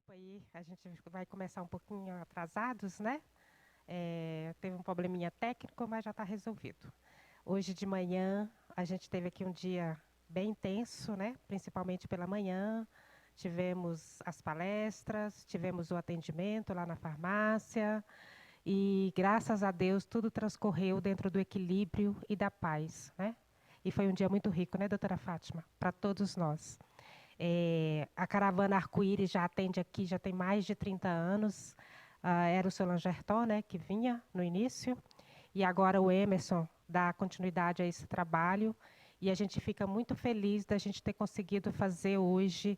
Desculpa aí, a gente vai começar um pouquinho atrasados, né? Teve um probleminha técnico, mas já está resolvido. Hoje de manhã, a gente teve aqui um dia bem intenso, né? Principalmente pela manhã. Tivemos as palestras, tivemos o atendimento lá na farmácia. E, graças a Deus, tudo transcorreu dentro do equilíbrio e da paz, né? E foi um dia muito rico, né, doutora Fátima? Para todos nós. A caravana Arco-Íris já atende aqui, já tem mais de 30 anos. Era o seu Langerton, né, que vinha no início. E agora o Emerson dá continuidade a esse trabalho. E a gente fica muito feliz da gente ter conseguido fazer hoje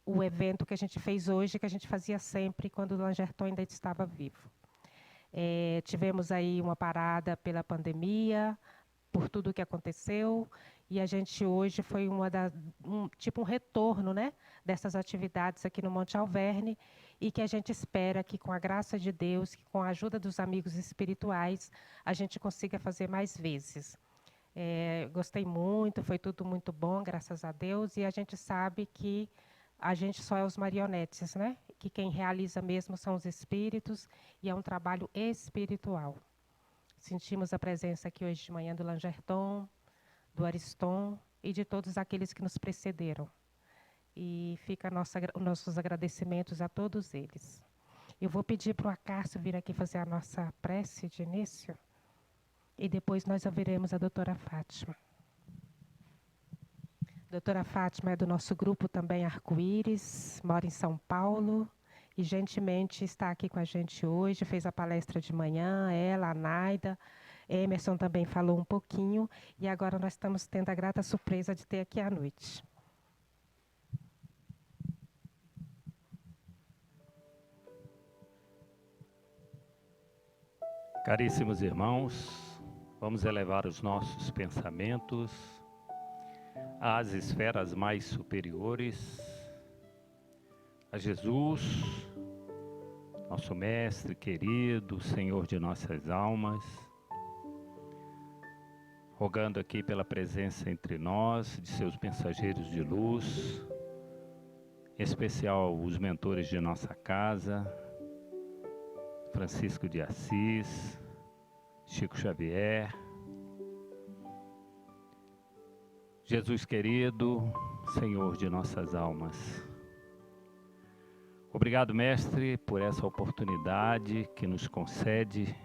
o evento que a gente fez hoje, que a gente fazia sempre quando o Langerton ainda estava vivo. Tivemos aí uma parada pela pandemia, por tudo que aconteceu, e a gente hoje foi tipo um retorno, né, dessas atividades aqui no Monte Alverne, e que a gente espera que, com a graça de Deus, que com a ajuda dos amigos espirituais, a gente consiga fazer mais vezes. Gostei muito, foi tudo muito bom, graças a Deus, e a gente sabe que a gente só é os marionetes, né? Que quem realiza mesmo são os espíritos, e é um trabalho espiritual. Sentimos a presença aqui hoje de manhã do Langerton, do Ariston e de todos aqueles que nos precederam. E fica nossos agradecimentos a todos eles. Eu vou pedir para o Acácio vir aqui fazer a nossa prece de início, e depois nós ouviremos a doutora Fátima. A doutora Fátima é do nosso grupo também Arco-Íris, mora em São Paulo e gentilmente está aqui com a gente hoje, fez a palestra de manhã, ela, a Naida, Emerson também falou um pouquinho, e agora nós estamos tendo a grata surpresa de ter aqui à noite. Caríssimos irmãos, vamos elevar os nossos pensamentos às esferas mais superiores, a Jesus, nosso Mestre querido, Senhor de nossas almas, rogando aqui pela presença entre nós de seus mensageiros de luz, em especial os mentores de nossa casa, Francisco de Assis, Chico Xavier, Jesus querido, Senhor de nossas almas. Obrigado, Mestre, por essa oportunidade que nos concede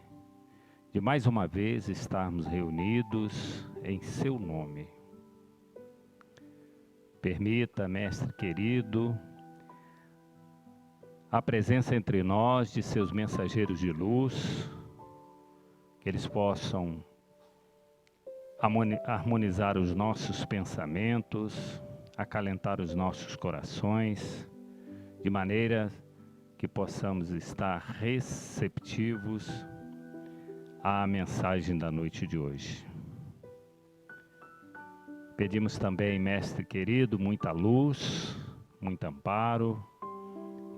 de mais uma vez estarmos reunidos em seu nome. Permita, Mestre querido, a presença entre nós de seus mensageiros de luz, que eles possam harmonizar os nossos pensamentos, acalentar os nossos corações, de maneira que possamos estar receptivos à mensagem da noite de hoje. Pedimos também, Mestre querido, muita luz, muito amparo,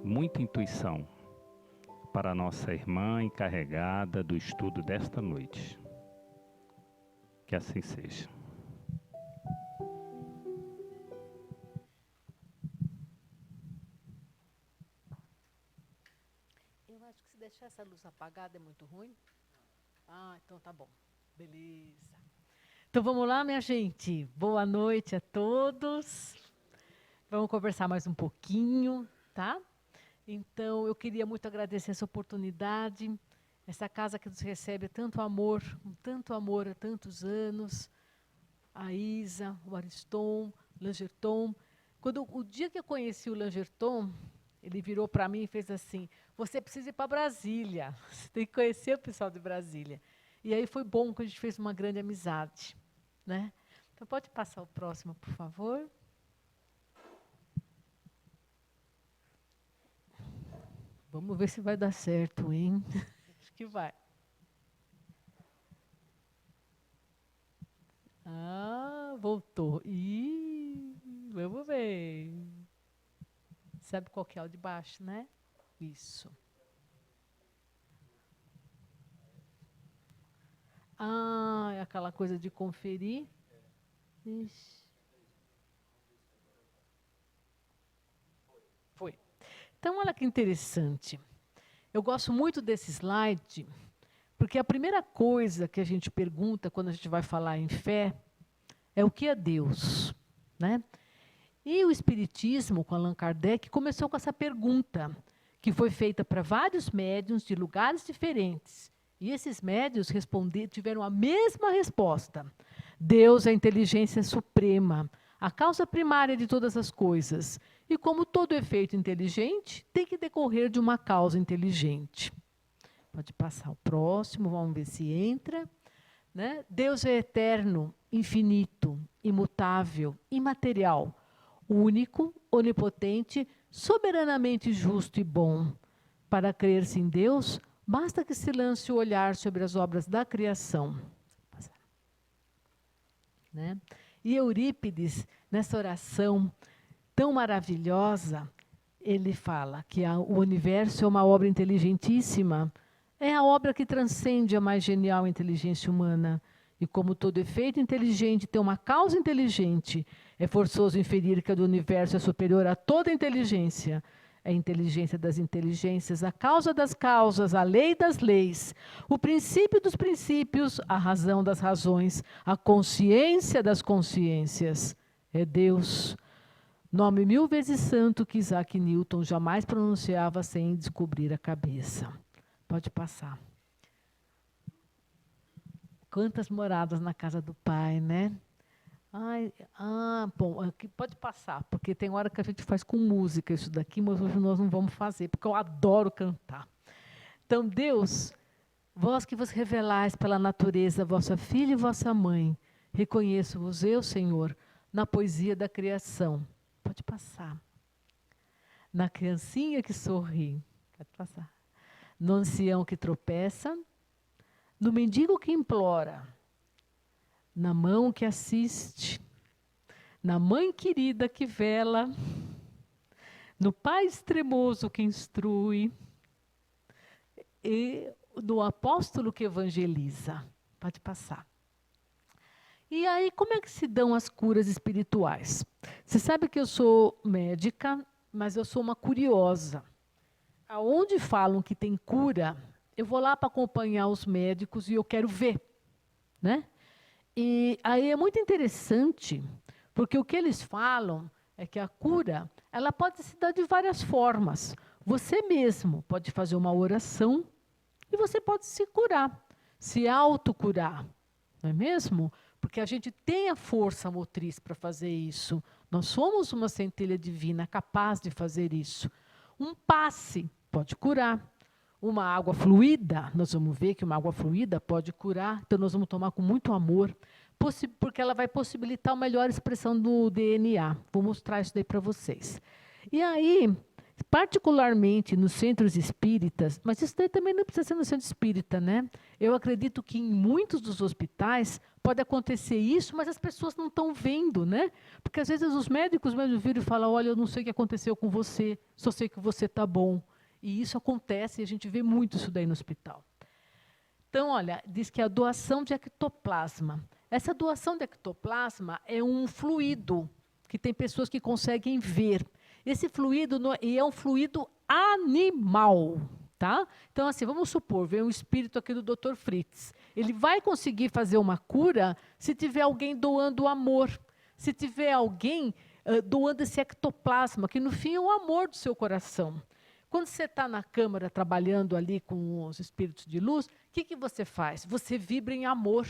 muita intuição para a nossa irmã encarregada do estudo desta noite. Que assim seja. Eu acho que se deixar essa luz apagada é muito ruim. Ah, então tá bom. Beleza. Então vamos lá, minha gente. Boa noite a todos. Vamos conversar mais um pouquinho, tá? Então, eu queria muito agradecer essa oportunidade, essa casa que nos recebe tanto amor há tantos anos, a Isa, o Ariston, o Langerton. O dia que eu conheci o Langerton, ele virou para mim e fez assim: você precisa ir para Brasília, você tem que conhecer o pessoal de Brasília. E aí foi bom que a gente fez uma grande amizade, né? Então, pode passar o próximo, por favor. Vamos ver se vai dar certo, hein? Acho que vai. Ah, voltou. Ih, vamos ver. Sabe qual que é o de baixo, né? Isso. Ah, é aquela coisa de conferir. Ixi. Foi. Então, olha que interessante. Eu gosto muito desse slide, porque a primeira coisa que a gente pergunta quando a gente vai falar em fé é o que é Deus, né? E o Espiritismo, com Allan Kardec, começou com essa pergunta, que foi feita para vários médiuns de lugares diferentes. E esses médiuns tiveram a mesma resposta. Deus é a inteligência suprema, a causa primária de todas as coisas. E como todo efeito inteligente, tem que decorrer de uma causa inteligente. Pode passar o próximo, vamos ver se entra. Né? Deus é eterno, infinito, imutável, imaterial, único, onipotente, soberanamente justo e bom. Para crer-se em Deus, basta que se lance o olhar sobre as obras da criação. Né? E Eurípides, nessa oração tão maravilhosa, ele fala que o universo é uma obra inteligentíssima, é a obra que transcende a mais genial inteligência humana. E como todo efeito inteligente tem uma causa inteligente, é forçoso inferir que a do universo é superior a toda inteligência. É a inteligência das inteligências, a causa das causas, a lei das leis, o princípio dos princípios, a razão das razões, a consciência das consciências. É Deus. Nome 1000 vezes santo que Isaac Newton jamais pronunciava sem descobrir a cabeça. Pode passar. Quantas moradas na casa do Pai, né? Bom, aqui pode passar, porque tem hora que a gente faz com música isso daqui, mas hoje nós não vamos fazer, porque eu adoro cantar. Então, Deus, vós que vos revelais pela natureza, vossa filha e vossa mãe, reconheço-vos eu, Senhor, na poesia da criação. Pode passar. Na criancinha que sorri. Pode passar. No ancião que tropeça, no mendigo que implora, na mão que assiste, na mãe querida que vela, no pai extremoso que instrui e no apóstolo que evangeliza. Pode passar. E aí, como é que se dão as curas espirituais? Você sabe que eu sou médica, mas eu sou uma curiosa. Aonde falam que tem cura, eu vou lá para acompanhar os médicos e eu quero ver, né? E aí é muito interessante, porque o que eles falam é que a cura, ela pode se dar de várias formas. Você mesmo pode fazer uma oração e você pode se curar, se autocurar, não é mesmo? Porque a gente tem a força motriz para fazer isso. Nós somos uma centelha divina capaz de fazer isso. Um passe pode curar. Uma água fluida, nós vamos ver que uma água fluida pode curar, então nós vamos tomar com muito amor, porque ela vai possibilitar uma melhor expressão do DNA. Vou mostrar isso daí para vocês. E aí, particularmente nos centros espíritas, mas isso daí também não precisa ser no centro espírita, né? Eu acredito que em muitos dos hospitais pode acontecer isso, mas as pessoas não estão vendo, né? Porque às vezes os médicos mesmo viram e falam, olha, eu não sei o que aconteceu com você, só sei que você está bom. E isso acontece, e a gente vê muito isso daí no hospital. Então, olha, diz que a doação de ectoplasma. Essa doação de ectoplasma é um fluido que tem pessoas que conseguem ver. Esse fluido é um fluido animal, tá? Então, assim, vamos supor, vem um espírito aqui do Dr. Fritz. Ele vai conseguir fazer uma cura se tiver alguém doando amor, se tiver alguém doando esse ectoplasma, que no fim é o amor do seu coração. Quando você está na câmara trabalhando ali com os espíritos de luz, o que você faz? Você vibra em amor.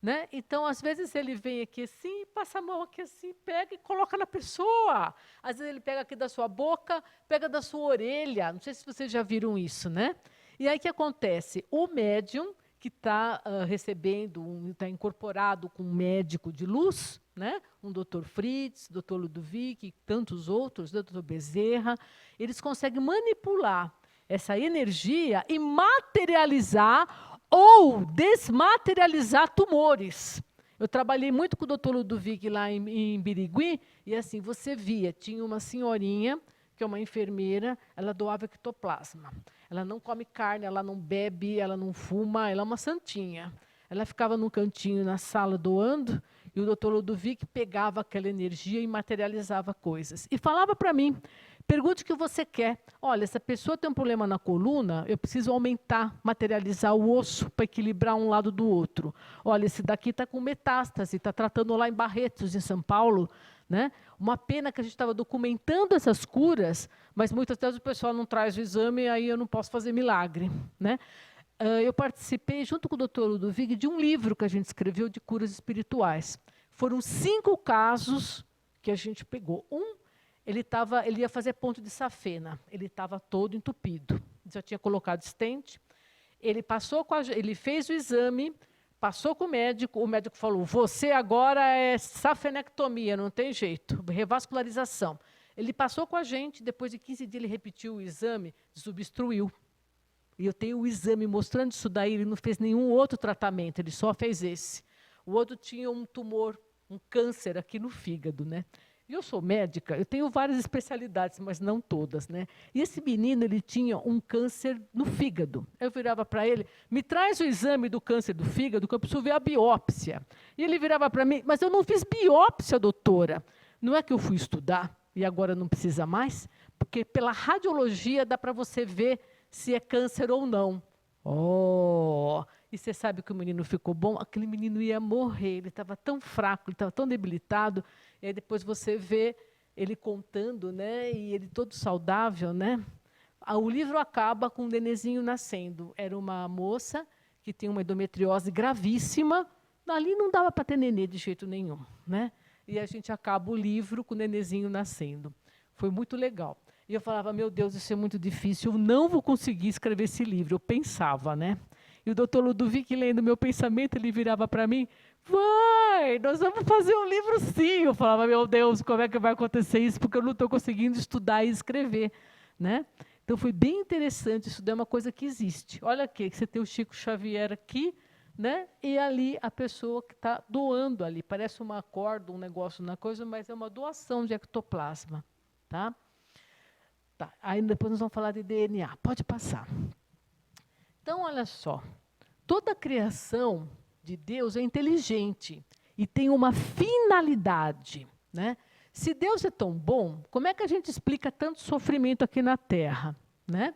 Né? Então, às vezes, ele vem aqui assim, passa a mão aqui assim, pega e coloca na pessoa. Às vezes, ele pega aqui da sua boca, pega da sua orelha. Não sei se vocês já viram isso, né? E aí, o que acontece? O médium que está recebendo, está incorporado com um médico de luz, né? Um Dr. Fritz, Dr. Ludovic, tantos outros, Dr. Bezerra, eles conseguem manipular essa energia e materializar ou desmaterializar tumores. Eu trabalhei muito com o Dr. Ludovic lá em Birigui, e assim, você via, tinha uma senhorinha, que é uma enfermeira, ela doava ectoplasma. Ela não come carne, ela não bebe, ela não fuma, ela é uma santinha. Ela ficava num cantinho na sala doando, e o Dr. Ludovic pegava aquela energia e materializava coisas. E falava para mim, Pergunte o que você quer. Olha, essa pessoa tem um problema na coluna, eu preciso aumentar, materializar o osso para equilibrar um lado do outro. Olha, esse daqui está com metástase, está tratando lá em Barretos, em São Paulo. Né? Uma pena que a gente estava documentando essas curas, mas muitas vezes o pessoal não traz o exame e aí eu não posso fazer milagre. Né? Eu participei, junto com o Dr. Ludwig, de um livro que a gente escreveu de curas espirituais. Foram 5 casos que a gente pegou. Ele ia fazer ponto de safena, ele estava todo entupido, já tinha colocado stent, ele fez o exame, passou com o médico falou, você agora é safenectomia, não tem jeito, revascularização. Ele passou com a gente, depois de 15 dias ele repetiu o exame, desobstruiu. E eu tenho o exame mostrando isso daí, ele não fez nenhum outro tratamento, ele só fez esse. O outro tinha um tumor, um câncer aqui no fígado, né? E eu sou médica, eu tenho várias especialidades, mas não todas, né? E esse menino, ele tinha um câncer no fígado. Eu virava para ele, me traz o exame do câncer do fígado, que eu preciso ver a biópsia. E ele virava para mim, mas eu não fiz biópsia, doutora. Não é que eu fui estudar e agora não precisa mais? Porque pela radiologia dá para você ver se é câncer ou não. Oh! E você sabe que o menino ficou bom? Aquele menino ia morrer, ele estava tão fraco, ele estava tão debilitado. E aí depois você vê ele contando, né? E ele todo saudável, né? O livro acaba com um nenenzinho nascendo. Era uma moça que tem uma endometriose gravíssima. Ali não dava para ter nenê de jeito nenhum, né? E a gente acaba o livro com o nenenzinho nascendo. Foi muito legal. E eu falava, meu Deus, isso é muito difícil, eu não vou conseguir escrever esse livro. Eu pensava, né? E o doutor Ludwig, lendo meu pensamento, ele virava para mim, vai, nós vamos fazer um livro sim. Eu falava, meu Deus, como é que vai acontecer isso? Porque eu não estou conseguindo estudar e escrever. Né? Então, foi bem interessante, isso é uma coisa que existe. Olha aqui, você tem o Chico Xavier aqui, né? E ali a pessoa que está doando ali. Parece uma corda, um negócio na coisa, mas é uma doação de ectoplasma. Tá? Tá. Aí depois nós vamos falar de DNA. Pode passar. Então, olha só, toda a criação de Deus é inteligente e tem uma finalidade. Né? Se Deus é tão bom, como é que a gente explica tanto sofrimento aqui na Terra? Né?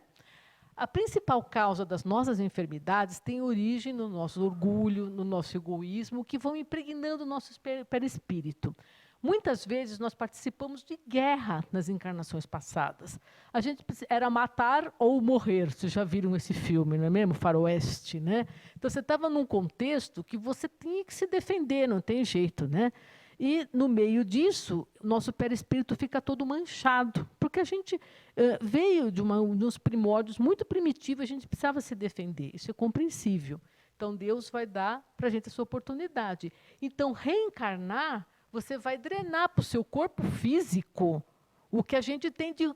A principal causa das nossas enfermidades tem origem no nosso orgulho, no nosso egoísmo, que vão impregnando o nosso perispírito. Muitas vezes nós participamos de guerra nas encarnações passadas. A gente era matar ou morrer. Vocês já viram esse filme, não é mesmo? Faroeste, né? Então você estava num contexto que você tinha que se defender, não tem jeito, né? E no meio disso, nosso perispírito fica todo manchado, porque a gente veio de uns primórdios muito primitivos, a gente precisava se defender. Isso é compreensível. Então Deus vai dar para a gente essa oportunidade. Então reencarnar, você vai drenar para o seu corpo físico o que a gente tem de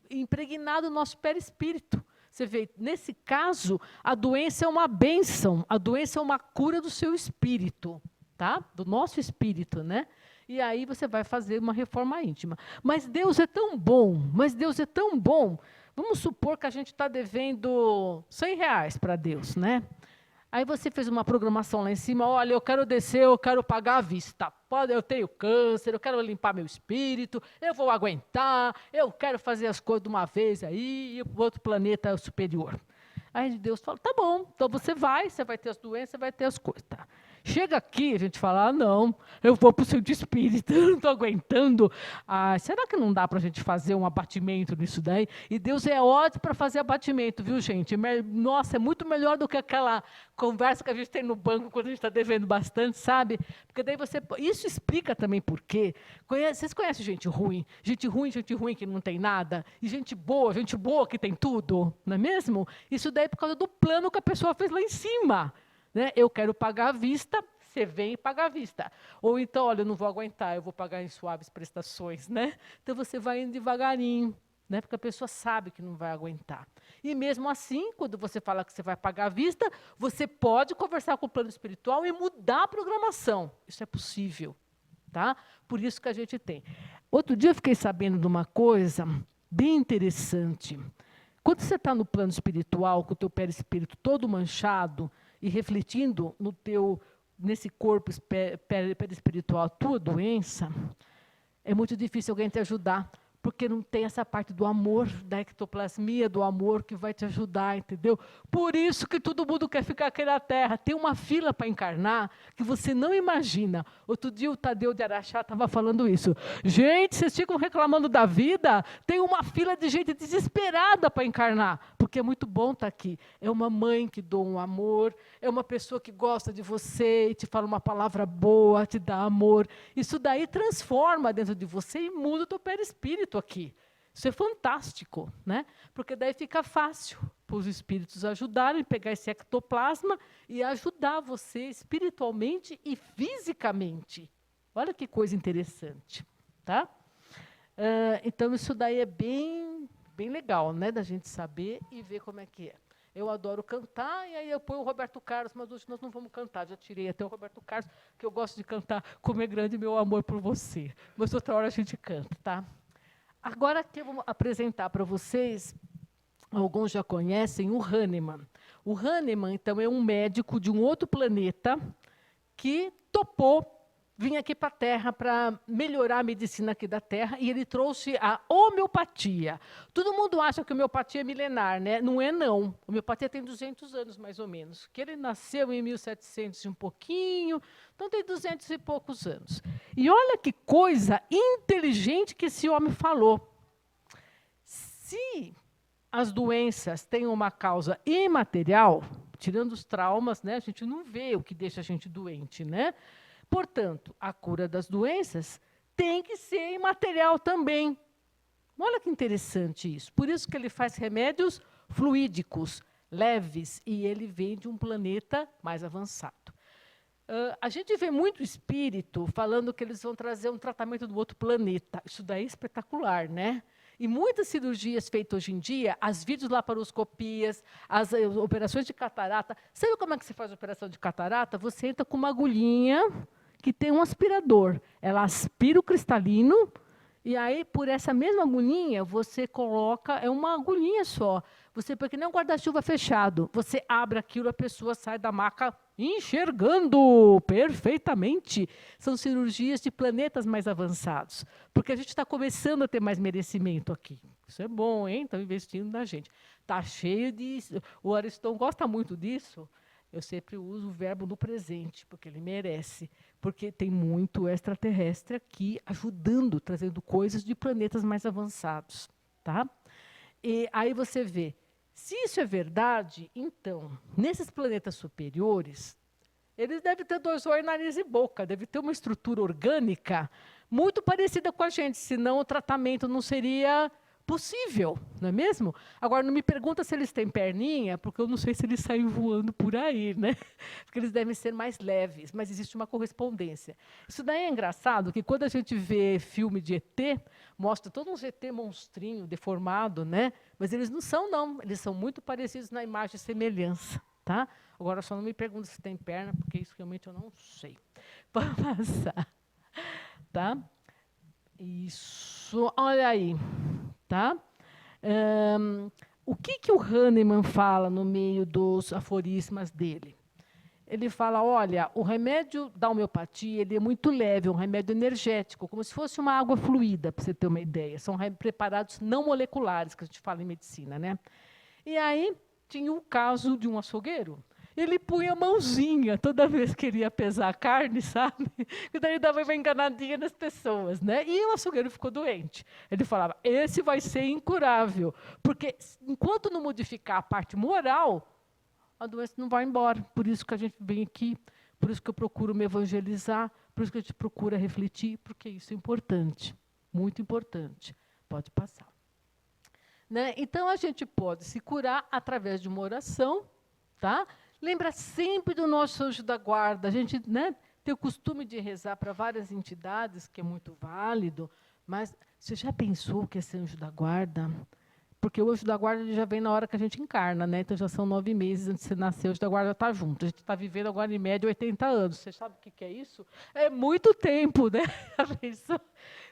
impregnado no nosso perispírito. Você vê, nesse caso, a doença é uma bênção, a doença é uma cura do seu espírito, tá? Do nosso espírito, né? E aí você vai fazer uma reforma íntima. Mas Deus é tão bom, mas Deus é tão bom. Vamos supor que a gente está devendo R$100 para Deus, né? Aí você fez uma programação lá em cima, olha, eu quero descer, eu quero pagar à vista. Eu tenho câncer, eu quero limpar meu espírito, eu vou aguentar, eu quero fazer as coisas de uma vez aí e para outro planeta superior. Aí Deus fala, tá bom, então você vai ter as doenças, você vai ter as coisas. Tá. Chega aqui, a gente fala, não, eu vou para o centro espírita, eu não estou aguentando. Será que não dá para a gente fazer um abatimento nisso daí? E Deus é ótimo para fazer abatimento, viu, gente? Nossa, é muito melhor do que aquela conversa que a gente tem no banco quando a gente está devendo bastante, sabe? Porque daí isso explica também por quê. Vocês conhecem gente ruim? Gente ruim que não tem nada? E gente boa que tem tudo, não é mesmo? Isso daí é por causa do plano que a pessoa fez lá em cima. Né? Eu quero pagar à vista, você vem e paga à vista. Ou então, olha, eu não vou aguentar, eu vou pagar em suaves prestações. Né? Então, você vai indo devagarinho, né? Porque a pessoa sabe que não vai aguentar. E mesmo assim, quando você fala que você vai pagar à vista, você pode conversar com o plano espiritual e mudar a programação. Isso é possível. Tá? Por isso que a gente tem. Outro dia eu fiquei sabendo de uma coisa bem interessante. Quando você está no plano espiritual, com o teu perispírito todo manchado, e refletindo nesse corpo perispiritual a tua doença, é muito difícil alguém te ajudar, porque não tem essa parte do amor, da ectoplasmia, do amor que vai te ajudar, entendeu? Por isso que todo mundo quer ficar aqui na Terra. Tem uma fila para encarnar que você não imagina. Outro dia o Tadeu de Araxá estava falando isso. Gente, vocês ficam reclamando da vida? Tem uma fila de gente desesperada para encarnar, porque é muito bom estar aqui. É uma mãe que doa um amor, é uma pessoa que gosta de você e te fala uma palavra boa, te dá amor. Isso daí transforma dentro de você e muda o teu perispírito aqui. Isso é fantástico, né? Porque daí fica fácil para os espíritos ajudarem a pegar esse ectoplasma e ajudar você espiritualmente e fisicamente. Olha que coisa interessante, tá? Então, isso daí é bem legal, né? Da gente saber e ver como é que é. Eu adoro cantar, e aí eu ponho o Roberto Carlos, mas hoje nós não vamos cantar. Já tirei até o Roberto Carlos, que eu gosto de cantar Como é Grande Meu Amor por Você. Mas outra hora a gente canta, tá? Agora aqui eu vou apresentar para vocês, alguns já conhecem, o Hahnemann. O Hahnemann, então, é um médico de um outro planeta que topou vir aqui para a Terra para melhorar a medicina aqui da Terra, e ele trouxe a homeopatia. Todo mundo acha que a homeopatia é milenar, né? Não é, não. A homeopatia tem 200 anos, mais ou menos. Que ele nasceu em 1700 e um pouquinho, então tem 200 e poucos anos. E olha que coisa inteligente que esse homem falou. Se as doenças têm uma causa imaterial, tirando os traumas, né, a gente não vê o que deixa a gente doente, né? Portanto, a cura das doenças tem que ser imaterial também. Olha que interessante isso. Por isso que ele faz remédios fluídicos, leves, e ele vem de um planeta mais avançado. A gente vê muito espírito falando que eles vão trazer um tratamento do outro planeta. Isso daí é espetacular, né? E muitas cirurgias feitas hoje em dia, as videolaparoscopias, as operações de catarata. Sabe como é que se faz a operação de catarata? Você entra com uma agulhinha que tem um aspirador. Ela aspira o cristalino, e aí, por essa mesma agulhinha, você coloca, é uma agulhinha só. Você, porque nem um guarda-chuva fechado. Você abre aquilo, a pessoa sai da maca enxergando perfeitamente. São cirurgias de planetas mais avançados. Porque a gente está começando a ter mais merecimento aqui. Isso é bom, hein? Estão investindo na gente. Está cheio disso. O Ariston gosta muito disso. Eu sempre uso o verbo no presente, porque ele merece. Porque tem muito extraterrestre aqui ajudando, trazendo coisas de planetas mais avançados. Tá? E aí você vê, se isso é verdade, então, nesses planetas superiores, eles devem ter 2 olhos, nariz e boca, devem ter uma estrutura orgânica muito parecida com a gente, senão o tratamento não seria possível, não é mesmo? Agora, não me pergunta se eles têm perninha, porque eu não sei se eles saem voando por aí, né? Porque eles devem ser mais leves, mas existe uma correspondência. Isso daí é engraçado, que quando a gente vê filme de ET, mostra todo um ET monstrinho, deformado, né? Mas eles não são, não. Eles são muito parecidos na imagem e semelhança, tá? Agora, só não me pergunta se tem perna, porque isso realmente eu não sei. Vamos passar. Tá? Isso, olha aí. Tá? O que o Hahnemann fala no meio dos aforismas dele? Ele fala, olha, o remédio da homeopatia ele é muito leve, é um remédio energético, como se fosse uma água fluida, para você ter uma ideia. São preparados não moleculares, que a gente fala em medicina, né? E aí tinha o caso de um açougueiro. Ele punha a mãozinha toda vez que ele ia pesar a carne, sabe? E daí dava uma enganadinha nas pessoas, né? E o açougueiro ficou doente. Ele falava, esse vai ser incurável, porque enquanto não modificar a parte moral, a doença não vai embora. Por isso que a gente vem aqui, por isso que eu procuro me evangelizar, por isso que a gente procura refletir, porque isso é importante, muito importante. Pode passar. Né? Então, a gente pode se curar através de uma oração, tá? Lembra sempre do nosso anjo da guarda. A gente, né, tem o costume de rezar para várias entidades, que é muito válido, mas você já pensou que esse anjo da guarda... Porque o anjo da guarda ele já vem na hora que a gente encarna, né? Então já são 9 meses antes de você nascer, o anjo da guarda está junto. A gente está vivendo agora, em média, 80 anos. Você sabe o que é isso? É muito tempo, né?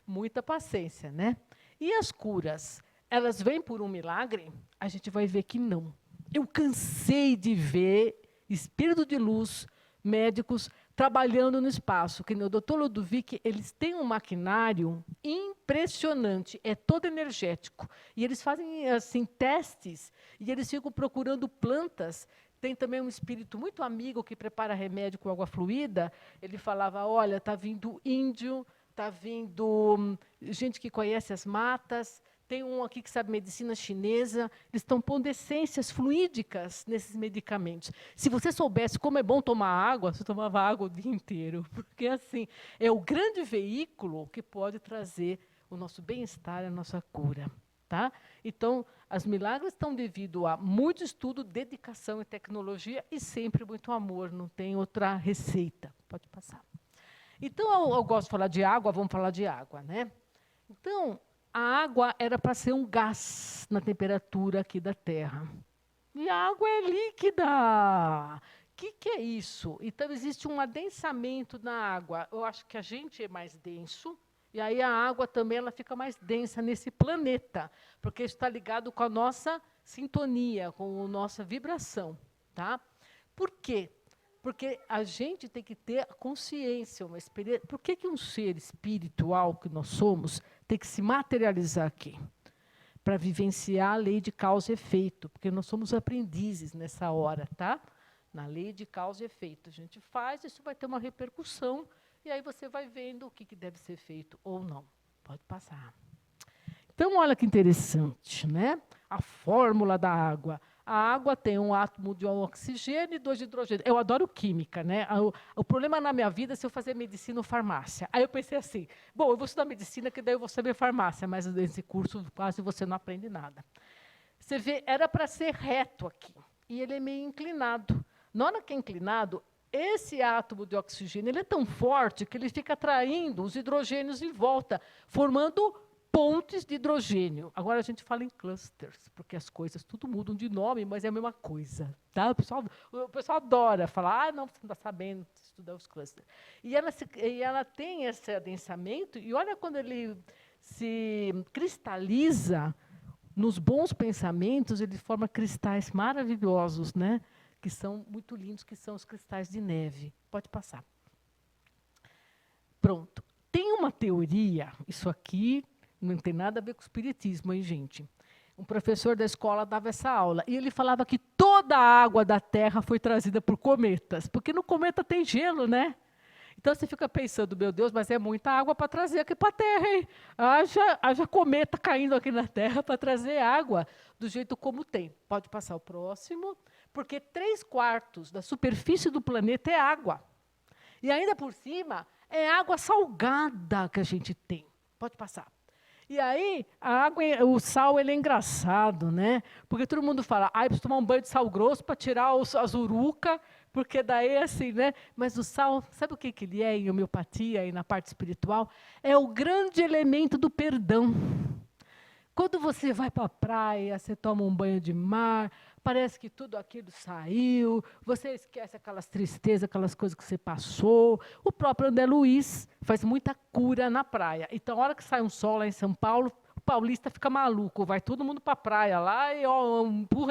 Muita paciência, né? E as curas, elas vêm por um milagre? A gente vai ver que não. Eu cansei de ver espírito de luz, médicos, trabalhando no espaço. Que no Dr. Ludovic, eles têm um maquinário impressionante, é todo energético. E eles fazem assim testes, e eles ficam procurando plantas. Tem também um espírito muito amigo que prepara remédio com água fluida. Ele falava, olha, está vindo índio, está vindo gente que conhece as matas, tem um aqui que sabe medicina chinesa, eles estão pondo essências fluídicas nesses medicamentos. Se você soubesse como é bom tomar água, você tomava água o dia inteiro, porque assim, é o grande veículo que pode trazer o nosso bem-estar, a nossa cura. Tá? Então, as milagres estão devido a muito estudo, dedicação e tecnologia e sempre muito amor, não tem outra receita. Pode passar. Então, eu gosto de falar de água, vamos falar de água, né? Então, a água era para ser um gás na temperatura aqui da Terra. E a água é líquida. O que é isso? Então, existe um adensamento na água. Eu acho que a gente é mais denso, e aí a água também ela fica mais densa nesse planeta, porque isso está ligado com a nossa sintonia, com a nossa vibração. Tá? Por quê? Porque a gente tem que ter a consciência, uma experiência. Por que um ser espiritual que nós somos tem que se materializar aqui? Para vivenciar a lei de causa e efeito, porque nós somos aprendizes nessa hora, tá? Na lei de causa e efeito. A gente faz, isso vai ter uma repercussão, e aí você vai vendo o que deve ser feito ou não. Pode passar. Então, olha que interessante, né? A fórmula da água. A água tem um átomo de oxigênio e 2 de hidrogênio. Eu adoro química, né? O problema na minha vida é se eu fazer medicina ou farmácia. Aí eu pensei assim, bom, eu vou estudar medicina, que daí eu vou saber farmácia, mas nesse curso quase você não aprende nada. Você vê, era para ser reto aqui, e ele é meio inclinado. Na hora que é inclinado, esse átomo de oxigênio ele é tão forte que ele fica atraindo os hidrogênios em volta, formando pontes de hidrogênio. Agora a gente fala em clusters, porque as coisas tudo mudam de nome, mas é a mesma coisa. Tá? O pessoal adora falar, não, você não está sabendo estudar os clusters. E ela tem esse adensamento, e olha quando ele se cristaliza nos bons pensamentos, ele forma cristais maravilhosos, né? Que são muito lindos, que são os cristais de neve. Pode passar. Pronto. Tem uma teoria, isso aqui não tem nada a ver com o espiritismo, hein, gente? Um professor da escola dava essa aula, e ele falava que toda a água da Terra foi trazida por cometas, porque no cometa tem gelo, né? Então, você fica pensando, meu Deus, mas é muita água para trazer aqui para a Terra, hein? Haja cometa caindo aqui na Terra para trazer água do jeito como tem. Pode passar o próximo, porque 3/4 da superfície do planeta é água. E ainda por cima, é água salgada que a gente tem. Pode passar. E aí, a água, o sal, ele é engraçado, né? Porque todo mundo fala, eu preciso tomar um banho de sal grosso para tirar as urucas, porque daí é assim, né? Mas o sal, sabe o que ele é em homeopatia e na parte espiritual? É o grande elemento do perdão. Quando você vai para a praia, você toma um banho de mar, parece que tudo aquilo saiu, você esquece aquelas tristezas, aquelas coisas que você passou. O próprio André Luiz faz muita cura na praia. Então, a hora que sai um sol lá em São Paulo, o paulista fica maluco, vai todo mundo para a praia lá e ó,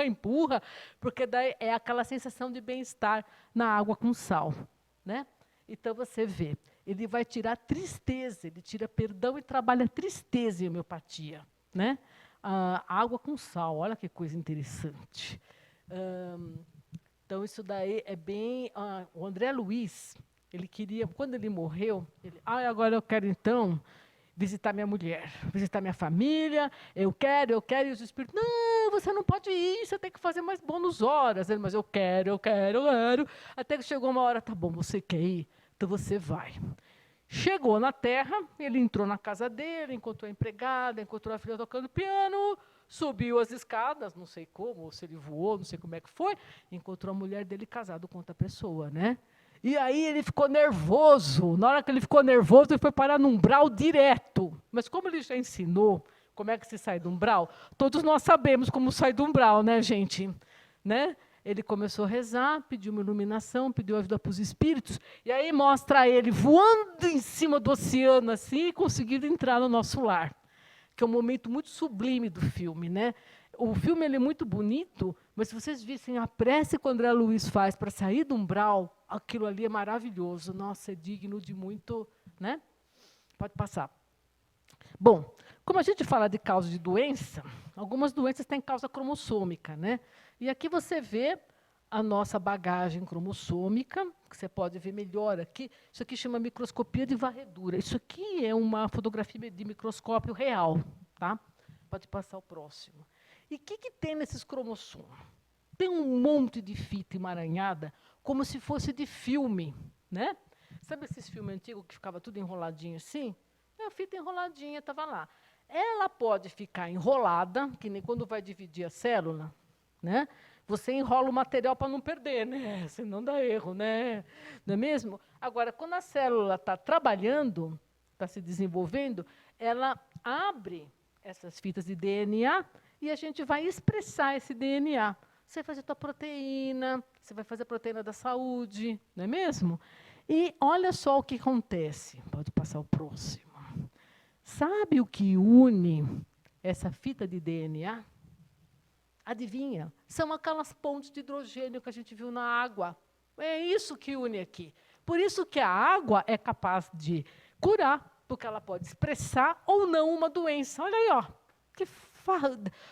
empurra, porque daí é aquela sensação de bem-estar na água com sal. Né? Então, você vê, ele vai tirar tristeza, ele tira perdão e trabalha tristeza em homeopatia. Né? Água com sal, olha que coisa interessante. Então, isso daí é bem... o André Luiz, ele queria, quando ele morreu, agora eu quero, então, visitar minha mulher, visitar minha família, eu quero, e os espíritos, não, você não pode ir, você tem que fazer mais bônus horas. Ele, mas eu quero. Até que chegou uma hora, tá bom, você quer ir? Então, você vai. Chegou na Terra, ele entrou na casa dele, encontrou a empregada, encontrou a filha tocando piano, subiu as escadas, não sei como, ou se ele voou, não sei como é que foi, encontrou a mulher dele casado com outra pessoa, né? E aí ele ficou nervoso. Na hora que ele ficou nervoso, ele foi parar num umbral direto. Mas como ele já ensinou como é que se sai do umbral, todos nós sabemos como sai do umbral, né, gente? Né? Ele começou a rezar, pediu uma iluminação, pediu ajuda para os espíritos, e aí mostra ele voando em cima do oceano, assim, e conseguindo entrar no nosso lar, que é um momento muito sublime do filme. Né? o filme ele é muito bonito, mas se vocês vissem a prece que o André Luiz faz para sair do umbral, aquilo ali é maravilhoso. Nossa, é digno de muito, né? Pode passar. Bom, como a gente fala de causa de doença, algumas doenças têm causa cromossômica, né? E aqui você vê a nossa bagagem cromossômica, que você pode ver melhor aqui. Isso aqui chama microscopia de varredura. Isso aqui é uma fotografia de microscópio real, tá? Pode passar o próximo. E o que tem nesses cromossomos? Tem um monte de fita emaranhada, como se fosse de filme, né? Sabe esses filmes antigos que ficava tudo enroladinho assim? A fita enroladinha estava lá. Ela pode ficar enrolada, que nem quando vai dividir a célula, né? Você enrola o material para não perder, né? Senão dá erro, né? Não é mesmo? Agora, quando a célula está trabalhando, está se desenvolvendo, ela abre essas fitas de DNA e a gente vai expressar esse DNA. Você vai fazer a tua proteína, você vai fazer a proteína da saúde, não é mesmo? E olha só o que acontece. Pode passar o próximo. Sabe o que une essa fita de DNA? Adivinha? São aquelas pontes de hidrogênio que a gente viu na água. É isso que une aqui. Por isso que a água é capaz de curar, porque ela pode expressar ou não uma doença. Olha aí, ó.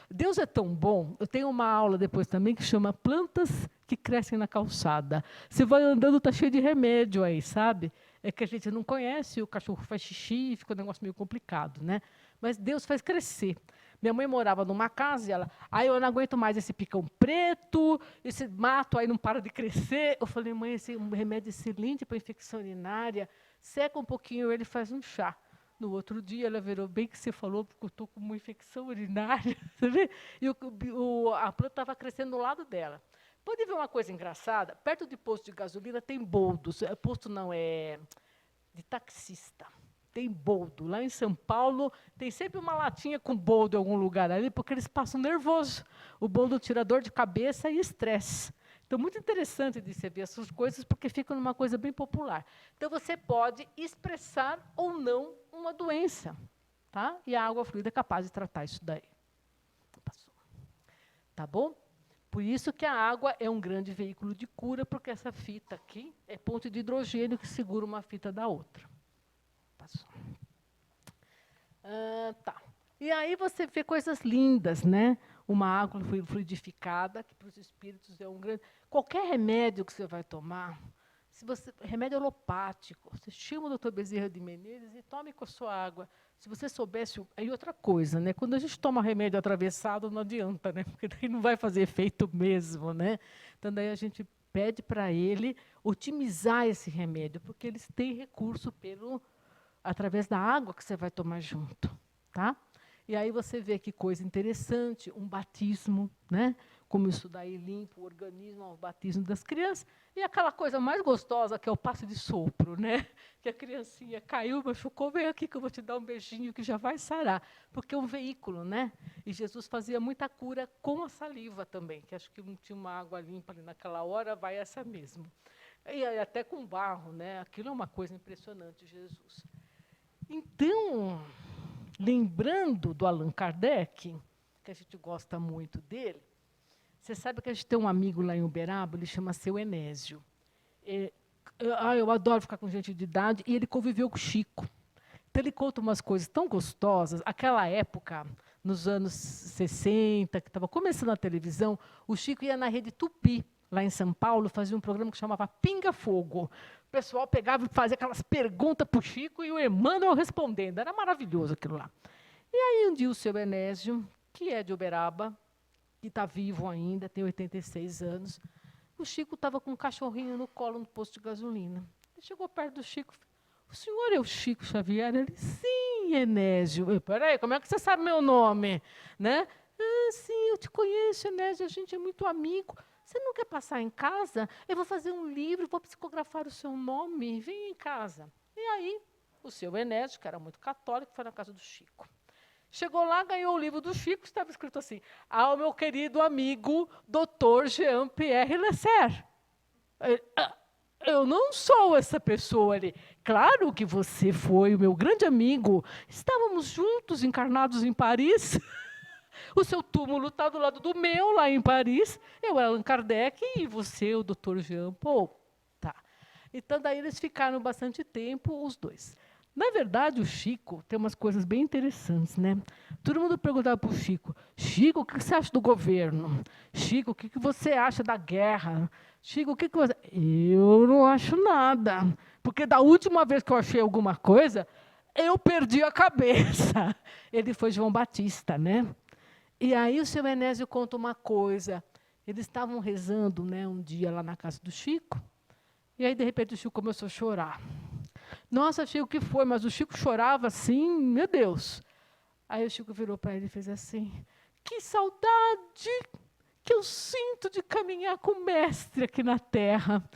Deus é tão bom. Eu tenho uma aula depois também que chama Plantas que Crescem na Calçada. Você vai andando, está cheio de remédio aí, sabe? É que a gente não conhece, o cachorro faz xixi, fica um negócio meio complicado, né? Mas Deus faz crescer. Minha mãe morava numa casa e ela, eu não aguento mais esse picão preto, esse mato aí não para de crescer. Eu falei, mãe, esse é um remédio excelente para infecção urinária, seca um pouquinho, ele faz um chá. No outro dia, ela virou, bem que você falou, porque eu estou com uma infecção urinária. E a planta estava crescendo do lado dela. Pode ver uma coisa engraçada? Perto de posto de gasolina tem boldos. Posto não, é de taxista. Tem boldo. Lá em São Paulo, tem sempre uma latinha com boldo em algum lugar ali, porque eles passam nervoso. O boldo tira dor de cabeça e estresse. Então, muito interessante de você ver essas coisas, porque fica numa coisa bem popular. Então, você pode expressar ou não uma doença, tá? E a água fluida é capaz de tratar isso daí. Passou. Tá bom? Por isso que a água é um grande veículo de cura, porque essa fita aqui é ponte de hidrogênio que segura uma fita da outra. Passou. Tá. E aí você vê coisas lindas, né? Uma água fluidificada, que para os espíritos é um grande... Qualquer remédio que você vai tomar, remédio alopático, você chama o doutor Bezerra de Menezes e tome com a sua água. Se você soubesse... Aí outra coisa, né? Quando a gente toma remédio atravessado, não adianta, né? Porque daí não vai fazer efeito mesmo, né? Então, daí a gente pede para ele otimizar esse remédio, porque eles têm recurso através da água que você vai tomar junto, tá? E aí você vê que coisa interessante, um batismo, né? Como isso daí limpa o organismo, o batismo das crianças. E aquela coisa mais gostosa, que é o passe de sopro, né? Que a criancinha caiu, machucou, vem aqui que eu vou te dar um beijinho que já vai sarar. Porque é um veículo, né? E Jesus fazia muita cura com a saliva também, que acho que não tinha uma água limpa ali naquela hora, vai essa mesmo. E até com barro, né? Aquilo é uma coisa impressionante, Jesus. Então... Lembrando do Allan Kardec, que a gente gosta muito dele, você sabe que a gente tem um amigo lá em Uberaba, ele chama Seu Enésio. Eu adoro ficar com gente de idade, e ele conviveu com o Chico. Então, ele conta umas coisas tão gostosas. Aquela época, nos anos 60, que estava começando a televisão, o Chico ia na Rede Tupi, lá em São Paulo, fazia um programa que chamava Pinga Fogo. O pessoal pegava e fazia aquelas perguntas para o Chico e o Emmanuel respondendo. Era maravilhoso aquilo lá. E aí, um dia, o Seu Enésio, que é de Uberaba, que está vivo ainda, tem 86 anos, o Chico estava com um cachorrinho no colo no posto de gasolina. Ele chegou perto do Chico e falou, o senhor é o Chico Xavier? Ele, sim, Enésio. Peraí, como é que você sabe meu nome? Né? Sim, eu te conheço, Enésio, a gente é muito amigo. Você não quer passar em casa? Eu vou fazer um livro, vou psicografar o seu nome, vem em casa. E aí, o Seu Enésio, que era muito católico, foi na casa do Chico. Chegou lá, ganhou o livro do Chico, estava escrito assim, ao meu querido amigo, Dr. Jean-Pierre Lesser. Eu não sou essa pessoa ali. Claro que você foi o meu grande amigo. Estávamos juntos, encarnados em Paris. O seu túmulo está do lado do meu, lá em Paris. Eu, Allan Kardec, e você, o Dr. Jean Paul. Tá. Então, daí eles ficaram bastante tempo, os dois. Na verdade, o Chico tem umas coisas bem interessantes, né? Todo mundo perguntava para o Chico: Chico, o que você acha do governo? Chico, o que você acha da guerra? Chico, o que você... Eu não acho nada. Porque da última vez que eu achei alguma coisa, eu perdi a cabeça. Ele foi João Batista, né? E aí o seu Enésio conta uma coisa. Eles estavam rezando, né, um dia lá na casa do Chico, e aí, de repente, o Chico começou a chorar. Nossa, Chico, o que foi? Mas o Chico chorava assim, meu Deus. Aí o Chico virou para ele e fez assim: que saudade que eu sinto de caminhar com o mestre aqui na terra.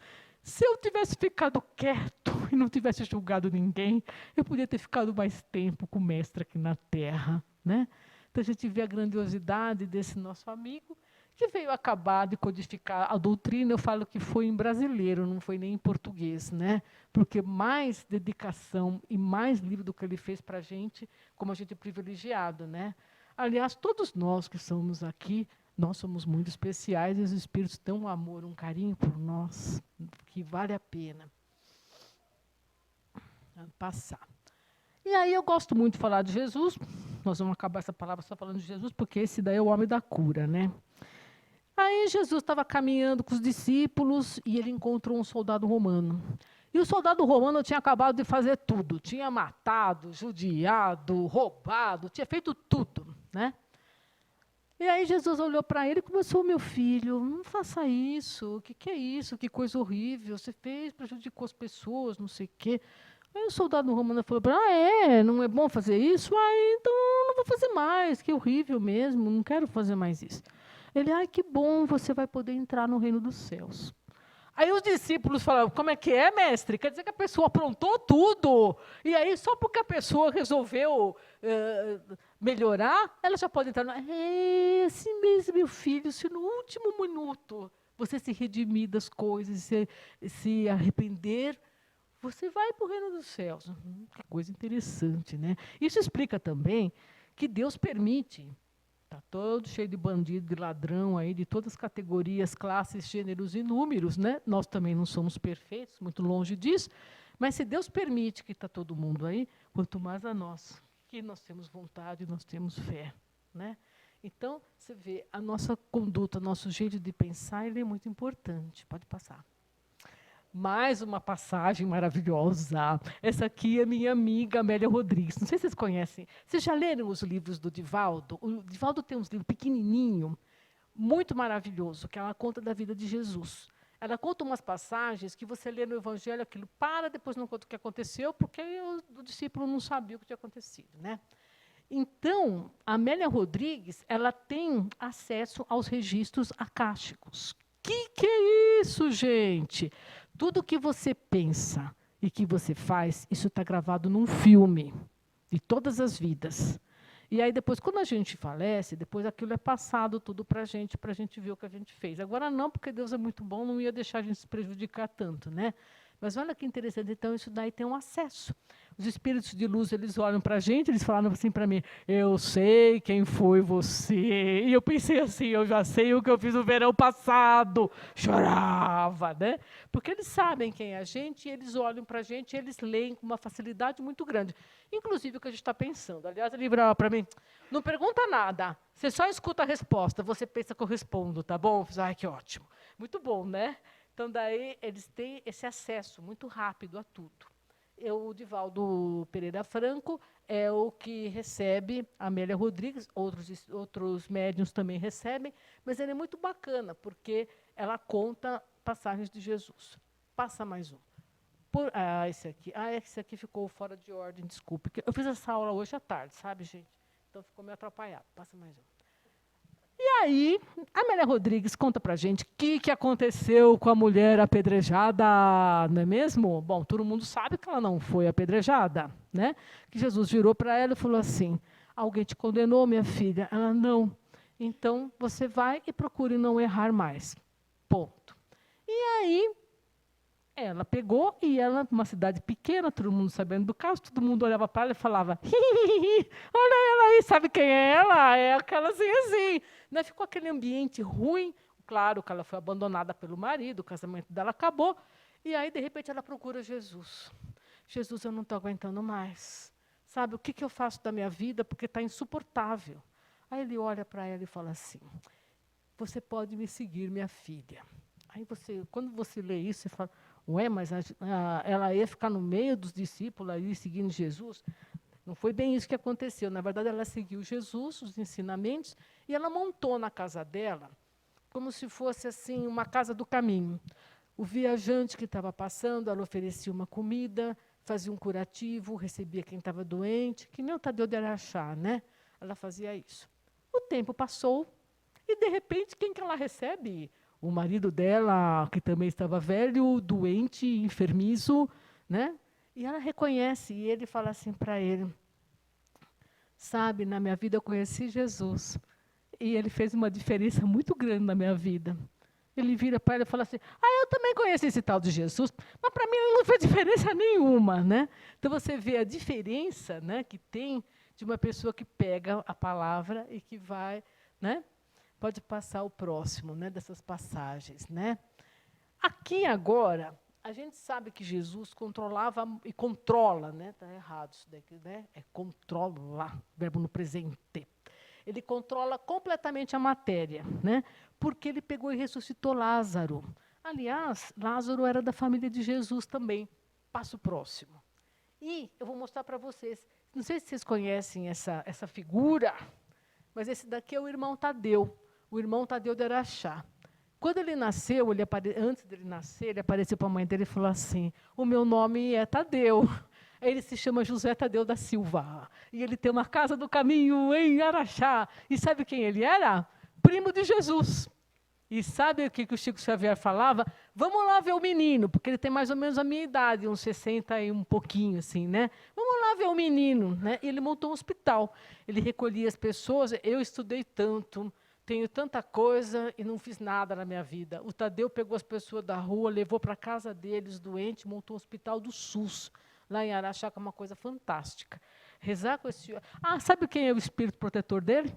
Se eu tivesse ficado quieto e não tivesse julgado ninguém, eu podia ter ficado mais tempo com o mestre aqui na terra, né? Então a gente vê a grandiosidade desse nosso amigo, que veio acabar de codificar a doutrina. Eu falo que foi em brasileiro, não foi nem em português, né? Porque mais dedicação e mais livro do que ele fez para a gente, como a gente é privilegiado, né? Aliás, todos nós que somos aqui, nós somos muito especiais, e os Espíritos têm um amor, um carinho por nós, que vale a pena passar. E aí eu gosto muito de falar de Jesus. Nós vamos acabar essa palavra só falando de Jesus, porque esse daí é o homem da cura, né? Aí Jesus estava caminhando com os discípulos e ele encontrou um soldado romano. E o soldado romano tinha acabado de fazer tudo. Tinha matado, judiado, roubado, tinha feito tudo, né? E aí Jesus olhou para ele e começou: meu filho, não faça isso. O que é isso? Que coisa horrível. Você fez, prejudicou as pessoas, não sei o quê. Aí o soldado romano falou para ele: não é bom fazer isso? Então eu não vou fazer mais, que horrível mesmo, não quero fazer mais isso. Ele: que bom, você vai poder entrar no reino dos céus. Aí os discípulos falaram: como é que é, mestre? Quer dizer que a pessoa aprontou tudo, e aí só porque a pessoa resolveu melhorar, ela já pode entrar. É assim mesmo, meu filho, se no último minuto você se redimir das coisas, se arrepender, você vai para o reino dos céus. Que coisa interessante, né? Isso explica também que Deus permite. Está todo cheio de bandido, de ladrão aí, de todas as categorias, classes, gêneros e números, né? Nós também não somos perfeitos, muito longe disso, mas se Deus permite que está todo mundo aí, quanto mais a nós, que nós temos vontade, nós temos fé, né? Então, você vê, a nossa conduta, nosso jeito de pensar, ele é muito importante. Pode passar. Mais uma passagem maravilhosa. Essa aqui é minha amiga Amélia Rodrigues. Não sei se vocês conhecem. Vocês já leram os livros do Divaldo? O Divaldo tem uns livros pequenininho, muito maravilhoso, que ela conta da vida de Jesus. Ela conta umas passagens que você lê no Evangelho, aquilo para, depois não conta o que aconteceu, porque o discípulo não sabia o que tinha acontecido, né? Então, a Amélia Rodrigues, ela tem acesso aos registros acásticos. Que é isso, gente? Tudo que você pensa e que você faz, isso está gravado num filme de todas as vidas. E aí, depois, quando a gente falece, depois aquilo é passado tudo para a gente ver o que a gente fez. Agora não, porque Deus é muito bom, não ia deixar a gente se prejudicar tanto, né? Mas olha que interessante, então isso daí tem um acesso. Os espíritos de luz, eles olham para a gente, eles falaram assim para mim: eu sei quem foi você. E eu pensei assim: eu já sei o que eu fiz no verão passado. Chorava, né? Porque eles sabem quem é a gente, e eles olham para a gente, e eles leem com uma facilidade muito grande. Inclusive o que a gente está pensando. Aliás, ele virava para mim: não pergunta nada, você só escuta a resposta, você pensa que eu respondo, tá bom? Eu fiz: que ótimo. Muito bom, né? Então, daí, eles têm esse acesso muito rápido a tudo. O Divaldo Pereira Franco é o que recebe a Amélia Rodrigues, outros médiuns também recebem, mas ele é muito bacana, porque ela conta passagens de Jesus. Passa mais um. Esse aqui ficou fora de ordem, desculpe. Eu fiz essa aula hoje à tarde, sabe, gente? Então, ficou meio atrapalhado. Passa mais um. E aí, a Amélia Rodrigues conta para a gente o que aconteceu com a mulher apedrejada, não é mesmo? Bom, todo mundo sabe que ela não foi apedrejada, né? Que Jesus virou para ela e falou assim: alguém te condenou, minha filha? Ela: não. Então, você vai e procure não errar mais. Ponto. E aí, Ela pegou e ela, uma cidade pequena, todo mundo sabendo do caso, todo mundo olhava para ela e falava, hi, olha ela aí, sabe quem é ela? É aquela assim. Né? Ficou aquele ambiente ruim, claro que ela foi abandonada pelo marido, o casamento dela acabou, e aí, de repente, ela procura Jesus. Jesus, eu não estou aguentando mais. Sabe, o que eu faço da minha vida? Porque está insuportável. Aí ele olha para ela e fala assim, você pode me seguir, minha filha. Aí quando você lê isso, você fala, ué, mas ela ia ficar no meio dos discípulos ali seguindo Jesus? Não foi bem isso que aconteceu. Na verdade, ela seguiu Jesus, os ensinamentos, e ela montou na casa dela como se fosse assim uma casa do caminho. O viajante que estava passando, ela oferecia uma comida, fazia um curativo, recebia quem estava doente, que nem o Tadeu de Araxá, né? Ela fazia isso. O tempo passou e, de repente, quem que ela recebe? O marido dela, que também estava velho, doente, enfermiço, né? E ela reconhece, e ele fala assim para ele, sabe, na minha vida eu conheci Jesus, e ele fez uma diferença muito grande na minha vida. Ele vira para ela e fala assim, eu também conheci esse tal de Jesus, mas para mim ele não fez diferença nenhuma. Né? Então você vê a diferença, né, que tem de uma pessoa que pega a palavra e que vai, né, pode passar o próximo, né, dessas passagens. Né? Aqui agora, a gente sabe que Jesus controlava e controla, né? Está errado isso daqui, né? É controla, verbo no presente. Ele controla completamente a matéria, né? Porque ele pegou e ressuscitou Lázaro. Aliás, Lázaro era da família de Jesus também. Passo próximo. E eu vou mostrar para vocês, não sei se vocês conhecem essa figura, mas esse daqui é o irmão Tadeu, o irmão Tadeu de Araxá. Quando ele nasceu, antes dele nascer, ele apareceu para a mãe dele e falou assim, o meu nome é Tadeu. Ele se chama José Tadeu da Silva. E ele tem uma casa do caminho em Araxá. E sabe quem ele era? Primo de Jesus. E sabe o que o Chico Xavier falava? Vamos lá ver o menino, porque ele tem mais ou menos a minha idade, uns 60 e um pouquinho, assim, né? Vamos lá ver o menino. Né? E ele montou um hospital. Ele recolhia as pessoas. Eu estudei tanto, tenho tanta coisa e não fiz nada na minha vida. O Tadeu pegou as pessoas da rua, levou para a casa deles, doente, montou um hospital do SUS, lá em Araxá, que é uma coisa fantástica. Rezar com esse... sabe quem é o espírito protetor dele?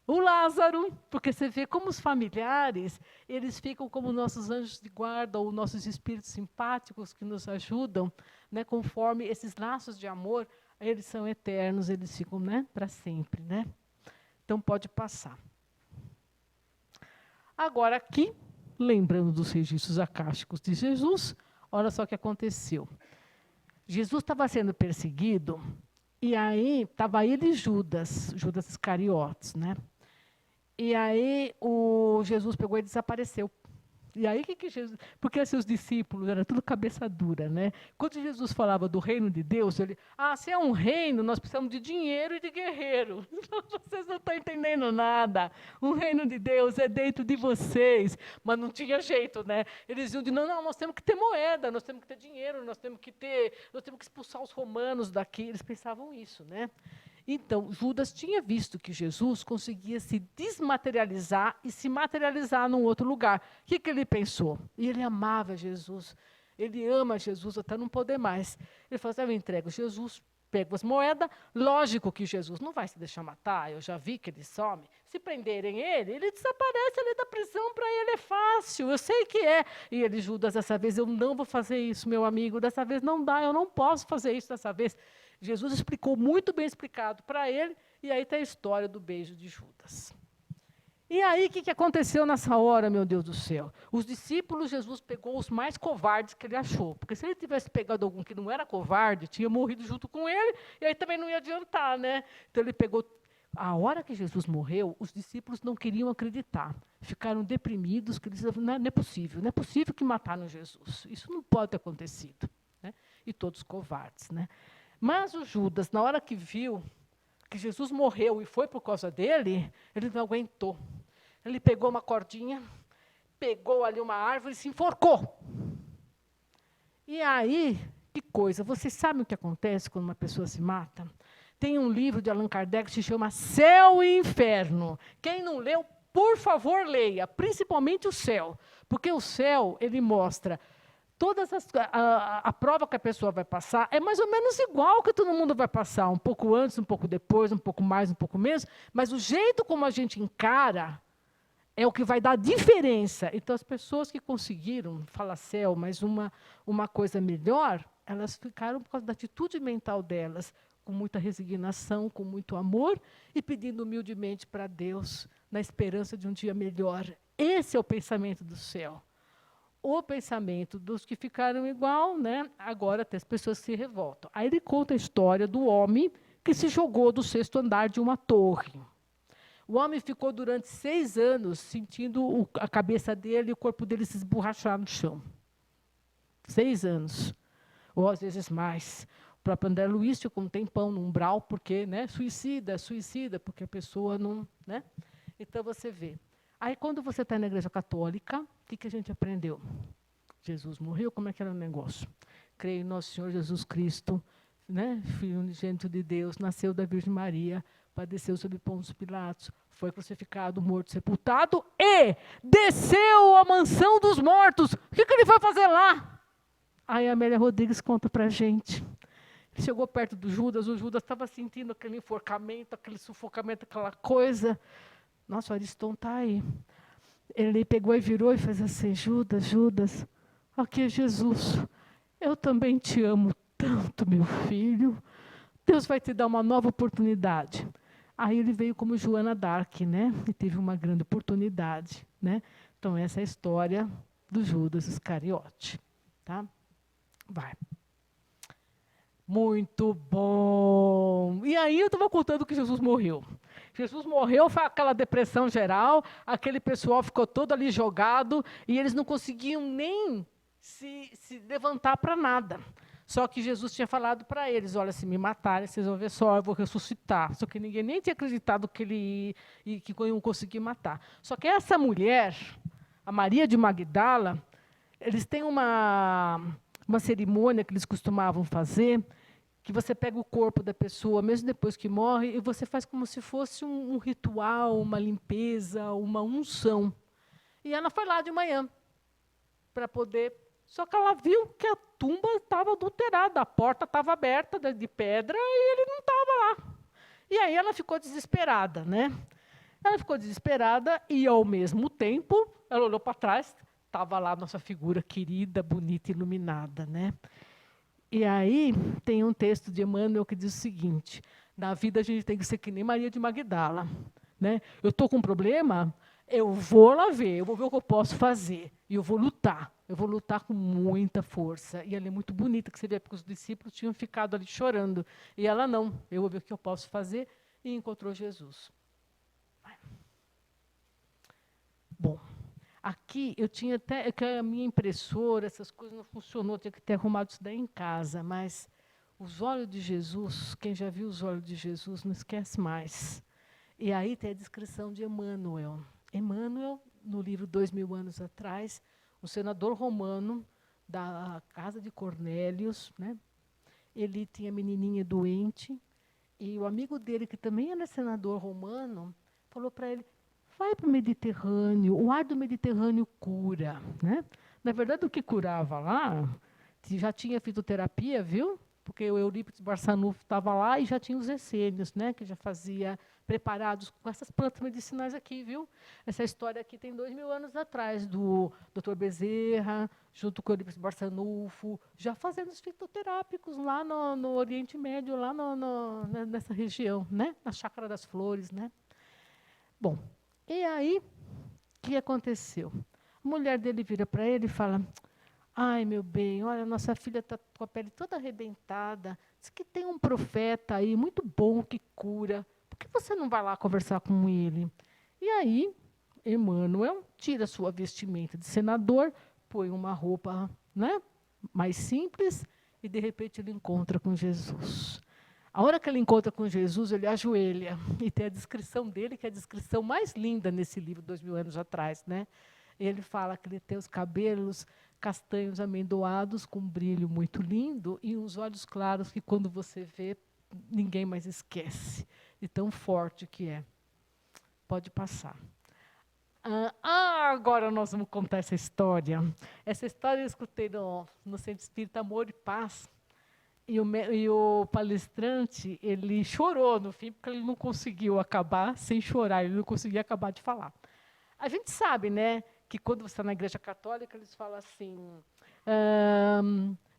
O Lázaro, porque você vê como os familiares, eles ficam como nossos anjos de guarda, ou nossos espíritos simpáticos que nos ajudam, né, conforme esses laços de amor, eles são eternos, eles ficam, né, para sempre. Né? Então, pode passar. Agora, aqui, lembrando dos registros acásticos de Jesus, olha só o que aconteceu. Jesus estava sendo perseguido, e aí estava ele e Judas Iscariotes, né? E aí Jesus pegou e desapareceu. E aí que Jesus... Porque seus discípulos eram tudo cabeça dura, né? Quando Jesus falava do reino de Deus, ele... se é um reino, nós precisamos de dinheiro e de guerreiro. Vocês não estão entendendo nada. O reino de Deus é dentro de vocês. Mas não tinha jeito, né? Eles iam de, não, nós temos que ter moeda, nós temos que ter dinheiro, nós temos que expulsar os romanos daqui. Eles pensavam isso, né? Então, Judas tinha visto que Jesus conseguia se desmaterializar e se materializar num outro lugar. O que ele pensou? E ele amava Jesus, ele ama Jesus até não poder mais. Ele falou assim, eu entrego Jesus, pego as moedas, lógico que Jesus não vai se deixar matar, eu já vi que ele some. Se prenderem ele desaparece ali da prisão, para ele é fácil, eu sei que é. E ele, Judas, dessa vez eu não vou fazer isso, meu amigo, dessa vez não dá, eu não posso fazer isso dessa vez. Jesus explicou, muito bem explicado para ele, e aí está a história do beijo de Judas. E aí, o que aconteceu nessa hora, meu Deus do céu? Os discípulos, Jesus pegou os mais covardes que ele achou, porque se ele tivesse pegado algum que não era covarde, tinha morrido junto com ele, e aí também não ia adiantar, né? Então ele pegou... A hora que Jesus morreu, os discípulos não queriam acreditar, ficaram deprimidos, que eles diziam, não é possível que mataram Jesus, isso não pode ter acontecido. Né? E todos covardes, né? Mas o Judas, na hora que viu que Jesus morreu e foi por causa dele, ele não aguentou. Ele pegou uma cordinha, pegou ali uma árvore e se enforcou. E aí, que coisa, vocês sabem o que acontece quando uma pessoa se mata? Tem um livro de Allan Kardec que se chama Céu e Inferno. Quem não leu, por favor, leia, principalmente o céu. Porque o céu, ele mostra a prova que a pessoa vai passar é mais ou menos igual que todo mundo vai passar, um pouco antes, um pouco depois, um pouco mais, um pouco menos, mas o jeito como a gente encara é o que vai dar a diferença. Então, as pessoas que conseguiram, fala céu, mas uma coisa melhor, elas ficaram por causa da atitude mental delas, com muita resignação, com muito amor, e pedindo humildemente para Deus, na esperança de um dia melhor. Esse é o pensamento do céu. O pensamento dos que ficaram igual, né? Agora tem as pessoas que se revoltam. Aí ele conta a história do homem que se jogou do 6º andar de uma torre. O homem ficou durante 6 anos sentindo a cabeça dele e o corpo dele se esborrachar no chão. 6 anos. Ou às vezes mais. O próprio André Luiz ficou um tempão no umbral, porque, né, suicida, porque a pessoa não... Né? Então, você vê. Aí, quando você está na igreja católica, o que a gente aprendeu? Jesus morreu, como é que era o negócio? Creio em nosso Senhor Jesus Cristo, né, Filho unigênito de Deus, nasceu da Virgem Maria, padeceu sob Pôncio Pilatos, foi crucificado, morto, sepultado e desceu à mansão dos mortos. O que ele vai fazer lá? Aí a Amélia Rodrigues conta para a gente. Ele chegou perto do Judas, o Judas estava sentindo aquele enforcamento, aquele sufocamento, aquela coisa. Nossa, o Ariston está aí. Ele pegou e virou e fez assim, Judas, aqui é Jesus. Eu também te amo tanto, meu filho. Deus vai te dar uma nova oportunidade. Aí ele veio como Joana d'Arc, né? E teve uma grande oportunidade, né? Então, essa é a história do Judas Iscariote. Tá? Vai. Muito bom. E aí eu estava contando que Jesus morreu. Jesus morreu, foi aquela depressão geral, aquele pessoal ficou todo ali jogado, e eles não conseguiam nem se levantar para nada. Só que Jesus tinha falado para eles, olha, se me matarem, vocês vão ver só, eu vou ressuscitar. Só que ninguém nem tinha acreditado que ele que iam conseguir matar. Só que essa mulher, a Maria de Magdala, eles têm uma cerimônia que eles costumavam fazer, que você pega o corpo da pessoa, mesmo depois que morre, e você faz como se fosse um ritual, uma limpeza, uma unção. E ela foi lá de manhã, para poder... Só que ela viu que a tumba estava adulterada, a porta estava aberta de pedra e ele não estava lá. E aí ela ficou desesperada, né? Ela ficou desesperada e, ao mesmo tempo, ela olhou para trás, estava lá a nossa figura querida, bonita, iluminada, né? E aí tem um texto de Emmanuel que diz o seguinte, na vida a gente tem que ser que nem Maria de Magdala, né? Eu estou com um problema, eu vou lá ver, eu vou ver o que eu posso fazer, e eu vou lutar com muita força. E ela é muito bonita, que você vê, porque os discípulos tinham ficado ali chorando, e ela não, eu vou ver o que eu posso fazer, e encontrou Jesus. Bom, aqui eu tinha até, que a minha impressora, essas coisas não funcionou, tinha que ter arrumado isso daí em casa, mas os olhos de Jesus, quem já viu os olhos de Jesus, não esquece mais. E aí tem a descrição de Emmanuel. Emmanuel, no livro 2000 anos atrás, um senador romano da casa de Cornélios, né? Ele tinha menininha doente, e o amigo dele, que também era senador romano, falou para ele, vai para o Mediterrâneo, o ar do Mediterrâneo cura, né? Na verdade, o que curava lá, já tinha fitoterapia, viu? Porque o Eurípides Barçanufo estava lá e já tinha os essênios, né? Que já fazia preparados com essas plantas medicinais aqui, viu? Essa história aqui tem 2000 anos atrás, do Dr. Bezerra, junto com o Eurípides Barçanufo, já fazendo os fitoterápicos lá no Oriente Médio, lá nessa região, né? Na Chácara das Flores, né? Bom, e aí, o que aconteceu? A mulher dele vira para ele e fala, ai, meu bem, olha, nossa filha está com a pele toda arrebentada, diz que tem um profeta aí muito bom que cura, por que você não vai lá conversar com ele? E aí, Emmanuel tira sua vestimenta de senador, põe uma roupa, né, mais simples, e de repente ele encontra com Jesus. A hora que ele encontra com Jesus, ele ajoelha, e tem a descrição dele, que é a descrição mais linda nesse livro, 2000 anos atrás, né? Ele fala que ele tem os cabelos castanhos amendoados, com um brilho muito lindo, e uns olhos claros que, quando você vê, ninguém mais esquece, de tão forte que é. Pode passar. Agora nós vamos contar essa história. Essa história eu escutei no Centro Espírita Amor e Paz. E o palestrante, ele chorou no fim, porque ele não conseguiu acabar sem chorar, ele não conseguia acabar de falar. A gente sabe, né, que quando você está na Igreja Católica, eles falam assim,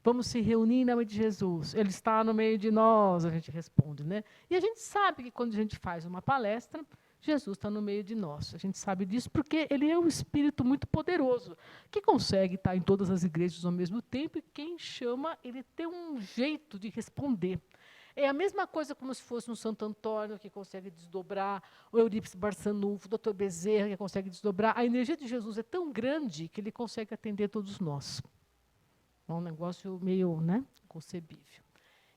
vamos se reunir em nome de Jesus. Ele está no meio de nós, a gente responde, né? E a gente sabe que quando a gente faz uma palestra, Jesus está no meio de nós. A gente sabe disso porque ele é um espírito muito poderoso, que consegue estar em todas as igrejas ao mesmo tempo, e quem chama, ele tem um jeito de responder. É a mesma coisa como se fosse um Santo Antônio, que consegue desdobrar, o Eurípides Barçanufo, o doutor Bezerra, que consegue desdobrar. A energia de Jesus é tão grande que ele consegue atender todos nós. É um negócio meio, né, concebível.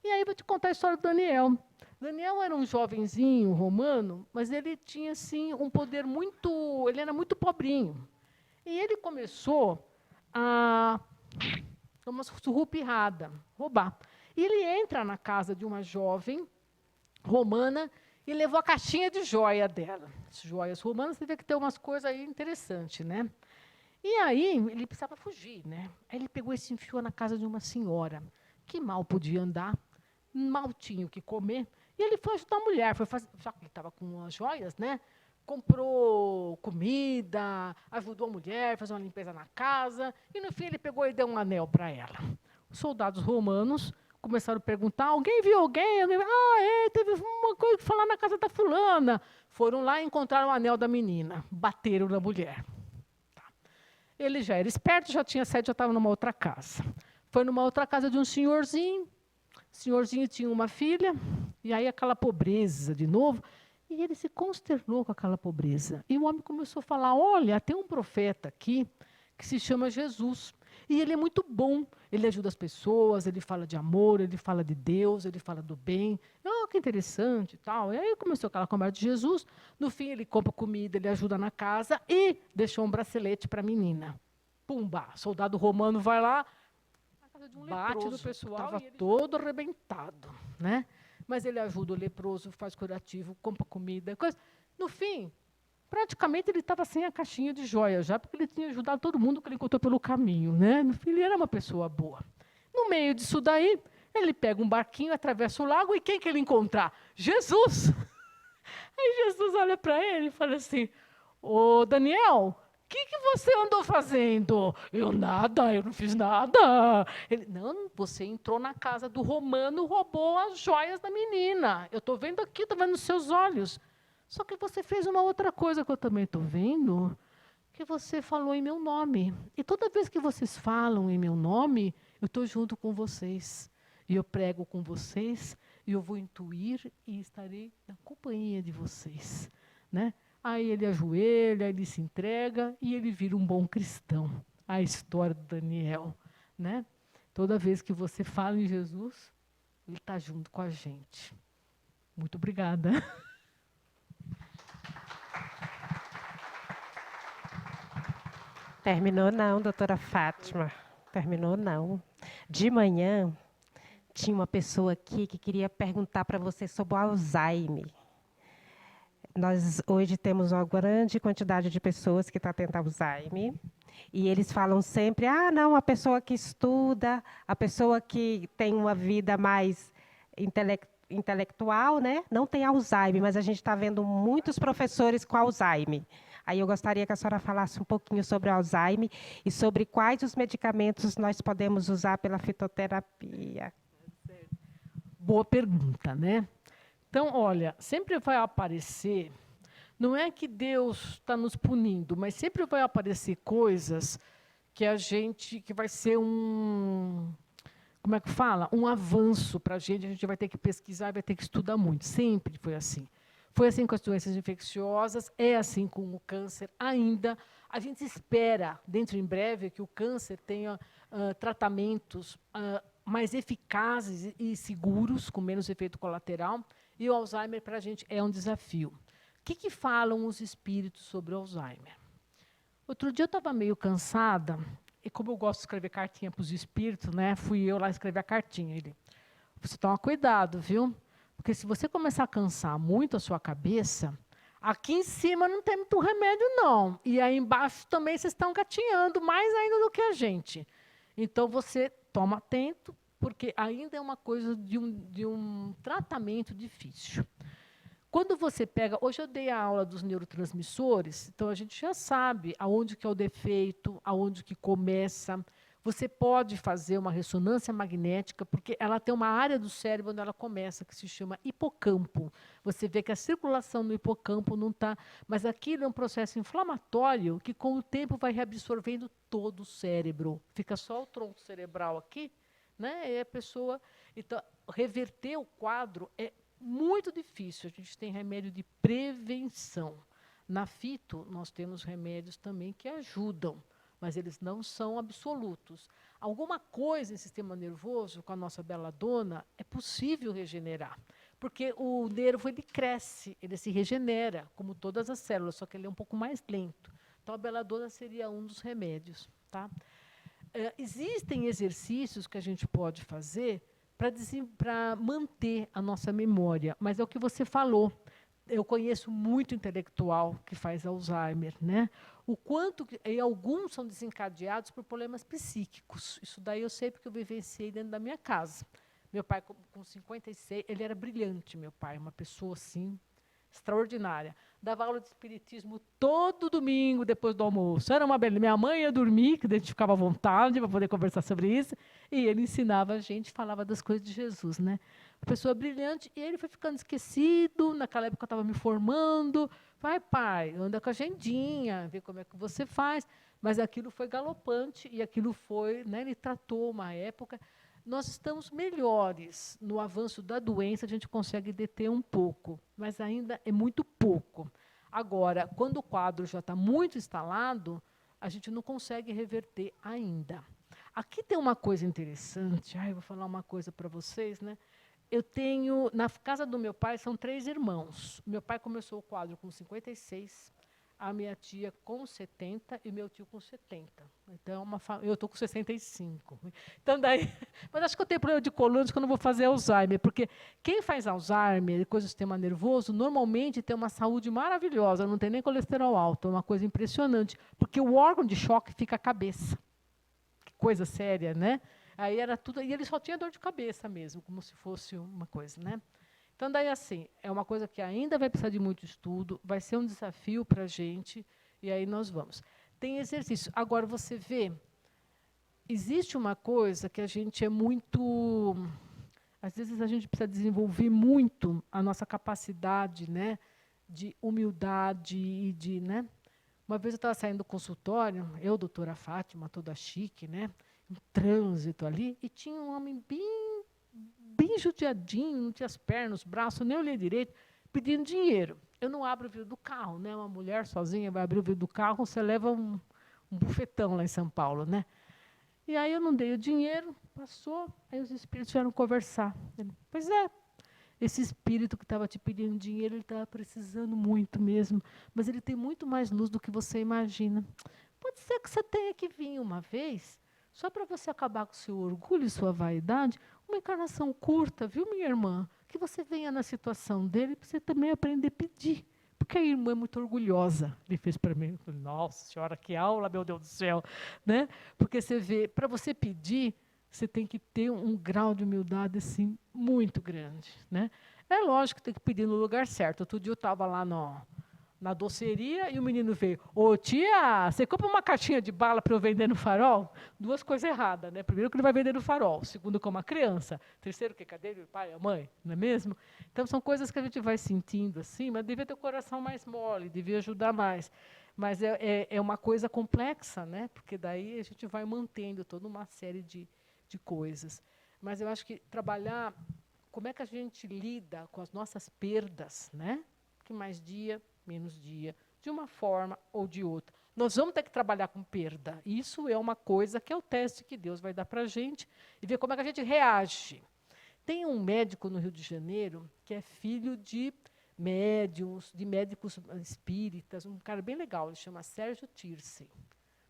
E aí vou te contar a história do Daniel. Daniel era um jovenzinho romano, mas ele tinha assim, um poder muito... Ele era muito pobrinho. E ele começou a dar uma surrupirrada, roubar. E ele entra na casa de uma jovem romana e levou a caixinha de joia dela. As joias romanas, você vê que tem umas coisas aí interessantes, né? E aí ele precisava fugir, né? Aí ele pegou e se enfiou na casa de uma senhora, que mal podia andar, mal tinha o que comer, e ele foi ajudar a mulher, já que ele estava com as joias, né? Comprou comida, ajudou a mulher, fez uma limpeza na casa, e no fim ele pegou e deu um anel para ela. Os soldados romanos começaram a perguntar, alguém viu alguém? Teve uma coisa que falar na casa da fulana. Foram lá e encontraram o anel da menina, bateram na mulher. Tá. Ele já era esperto, já tinha sede, já estava numa outra casa. Foi numa outra casa de um senhorzinho, o senhorzinho tinha uma filha, e aí aquela pobreza de novo, e ele se consternou com aquela pobreza. E o homem começou a falar, olha, tem um profeta aqui que se chama Jesus, e ele é muito bom, ele ajuda as pessoas, ele fala de amor, ele fala de Deus, ele fala do bem. Que interessante e tal. E aí começou aquela conversa de Jesus, no fim ele compra comida, ele ajuda na casa e deixou um bracelete para a menina. Pumba, soldado romano vai lá, bate no pessoal, estava todo arrebentado, né? Mas ele ajuda o leproso, faz curativo, compra comida, coisa. No fim, praticamente ele estava sem a caixinha de joia já, porque ele tinha ajudado todo mundo que ele encontrou pelo caminho, né? No fim, ele era uma pessoa boa. No meio disso daí, ele pega um barquinho, atravessa o lago, e quem que ele encontrar? Jesus! Aí Jesus olha para ele e fala assim, ô Daniel, o que você andou fazendo? Eu nada, eu não fiz nada. Ele, não, você entrou na casa do romano, roubou as joias da menina. Eu estou vendo aqui, estou vendo nos seus olhos. Só que você fez uma outra coisa que eu também estou vendo, que você falou em meu nome. E toda vez que vocês falam em meu nome, eu estou junto com vocês. E eu prego com vocês, e eu vou intuir e estarei na companhia de vocês, né? Aí ele ajoelha, ele se entrega e ele vira um bom cristão. A história do Daniel, né? Toda vez que você fala em Jesus, ele está junto com a gente. Muito obrigada. Terminou não, doutora Fátima. Terminou não. De manhã, tinha uma pessoa aqui que queria perguntar para você sobre o Alzheimer. Nós hoje temos uma grande quantidade de pessoas que estão tendo Alzheimer, e eles falam sempre, não, a pessoa que estuda, a pessoa que tem uma vida mais intelectual, né, não tem Alzheimer, mas a gente está vendo muitos professores com Alzheimer. Aí eu gostaria que a senhora falasse um pouquinho sobre o Alzheimer e sobre quais os medicamentos nós podemos usar pela fitoterapia. Boa pergunta, né? Então, olha, sempre vai aparecer, não é que Deus está nos punindo, mas sempre vai aparecer coisas que vai ser como é que fala? Um avanço para a gente vai ter que pesquisar, vai ter que estudar muito. Sempre foi assim. Foi assim com as doenças infecciosas, é assim com o câncer ainda. A gente espera, dentro em breve, que o câncer tenha tratamentos mais eficazes e seguros, com menos efeito colateral, e o Alzheimer, para a gente, é um desafio. O que falam os espíritos sobre o Alzheimer? Outro dia eu estava meio cansada, e como eu gosto de escrever cartinha para os espíritos, né, fui eu lá escrever a cartinha. Ele, você toma cuidado, viu? Porque se você começar a cansar muito a sua cabeça, Aqui em cima não tem muito remédio, não. E aí embaixo também vocês estão gatinhando, mais ainda do que a gente. Então, você toma atento, porque ainda é uma coisa de um tratamento difícil. Quando você pega... Hoje eu dei a aula dos neurotransmissores, então a gente já sabe aonde que é o defeito, aonde que começa. Você pode fazer uma ressonância magnética, porque ela tem uma área do cérebro onde ela começa, que se chama hipocampo. Você vê que a circulação no hipocampo não está... Mas aquilo é um processo inflamatório que, com o tempo, vai reabsorvendo todo o cérebro. Fica só o tronco cerebral aqui, né? E a pessoa... Então, reverter o quadro é muito difícil. A gente tem remédio de prevenção. Na fito, nós temos remédios também que ajudam, mas eles não são absolutos. Alguma coisa em sistema nervoso, com a nossa beladona, é possível regenerar. Porque o nervo ele cresce, ele se regenera, como todas as células, só que ele é um pouco mais lento. Então, a beladona seria um dos remédios. Tá? Existem exercícios que a gente pode fazer para manter a nossa memória, mas é o que você falou. Eu conheço muito intelectual que faz Alzheimer, né? O quanto e alguns são desencadeados por problemas psíquicos. Isso daí eu sei porque eu vivenciei dentro da minha casa. Meu pai, com 56, ele era brilhante, meu pai, uma pessoa assim extraordinária. Dava aula de espiritismo todo domingo depois do almoço. Era uma beleza. Minha mãe ia dormir, que a gente ficava à vontade para poder conversar sobre isso, e ele ensinava a gente, falava das coisas de Jesus, né? Uma pessoa brilhante, e ele foi ficando esquecido. Naquela época eu estava me formando. Vai, pai, anda com a agendinha, vê como é que você faz. Mas aquilo foi galopante, e aquilo foi, né, ele tratou uma época. Nós estamos melhores no avanço da doença, a gente consegue deter um pouco, mas ainda é muito pouco. Agora, quando o quadro já está muito instalado, a gente não consegue reverter ainda. Aqui tem uma coisa interessante, eu vou falar uma coisa para vocês, né? Eu tenho, na casa do meu pai, são 3 irmãos. Meu pai começou o quadro com 56, a minha tia com 70 e meu tio com 70. Então, eu estou com 65. Então, daí, mas acho que eu tenho problema de coluna, que eu não vou fazer Alzheimer, porque quem faz Alzheimer, coisa do sistema nervoso, normalmente tem uma saúde maravilhosa, não tem nem colesterol alto, é uma coisa impressionante, porque o órgão de choque fica a cabeça. Que coisa séria, né? Aí era tudo, e ele só tinha dor de cabeça mesmo, como se fosse uma coisa, né? Então, daí, assim, é uma coisa que ainda vai precisar de muito estudo, vai ser um desafio para a gente, e aí nós vamos. Tem exercício. Agora, você vê, existe uma coisa que a gente é muito... Às vezes, a gente precisa desenvolver muito a nossa capacidade, né, de humildade e de... Né? Uma vez eu estava saindo do consultório, eu, doutora Fátima, toda chique, né, em trânsito ali, e tinha um homem bem judiadinho, não tinha as pernas, os braços, nem olhei direito, pedindo dinheiro. Eu não abro o vidro do carro, né? Uma mulher sozinha vai abrir o vidro do carro, você leva um bufetão lá em São Paulo, né? E aí eu não dei o dinheiro, passou, aí os espíritos vieram conversar. Ele, pois é, esse espírito que estava te pedindo dinheiro, ele estava precisando muito mesmo, mas ele tem muito mais luz do que você imagina. Pode ser que você tenha que vir uma vez, só para você acabar com o seu orgulho e sua vaidade, uma encarnação curta, viu, minha irmã? Que você venha na situação dele para você também aprender a pedir. Porque a irmã é muito orgulhosa. Ele fez para mim. Eu falei, nossa senhora, que aula, meu Deus do céu. Né? Porque você vê, para você pedir, você tem que ter um grau de humildade assim, muito grande. Né? É lógico que tem que pedir no lugar certo. Outro dia eu estava lá na doceria, e o menino veio, ô tia, você compra uma caixinha de bala para eu vender no farol? 2 coisas erradas, né? Primeiro que ele vai vender no farol, segundo que é uma criança, terceiro que cadê o pai, a mãe, não é mesmo? Então são coisas que a gente vai sentindo assim, mas devia ter o coração mais mole, devia ajudar mais. Mas é uma coisa complexa, né? Porque daí a gente vai mantendo toda uma série de coisas. Mas eu acho que trabalhar, como é que a gente lida com as nossas perdas, né? Que mais dia, menos dia, de uma forma ou de outra. Nós vamos ter que trabalhar com perda. Isso é uma coisa que é o teste que Deus vai dar para a gente e ver como é que a gente reage. Tem um médico no Rio de Janeiro que é filho de médiums, de médicos espíritas, um cara bem legal, ele chama Sérgio Tirsen.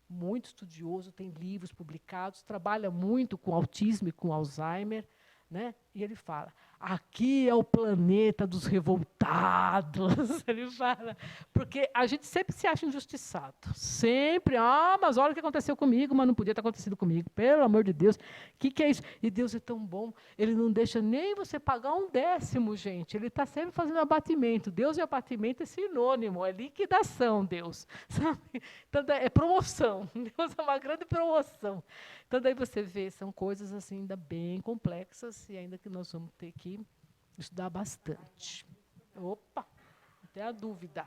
Muito estudioso, tem livros publicados, trabalha muito com autismo e com Alzheimer, né? E ele fala, aqui é o planeta dos revoltados. Ele fala, porque a gente sempre se acha injustiçado. Sempre, mas olha o que aconteceu comigo, mas não podia ter acontecido comigo. Pelo amor de Deus, o que é isso? E Deus é tão bom, Ele não deixa nem você pagar 1/10, gente. Ele está sempre fazendo abatimento. Deus e abatimento é sinônimo, é liquidação, Deus. Sabe? Então, é promoção. Deus é uma grande promoção. Então, daí você vê, são coisas assim, ainda bem complexas, e ainda que nós vamos ter que estudar bastante. Opa, não tem a dúvida.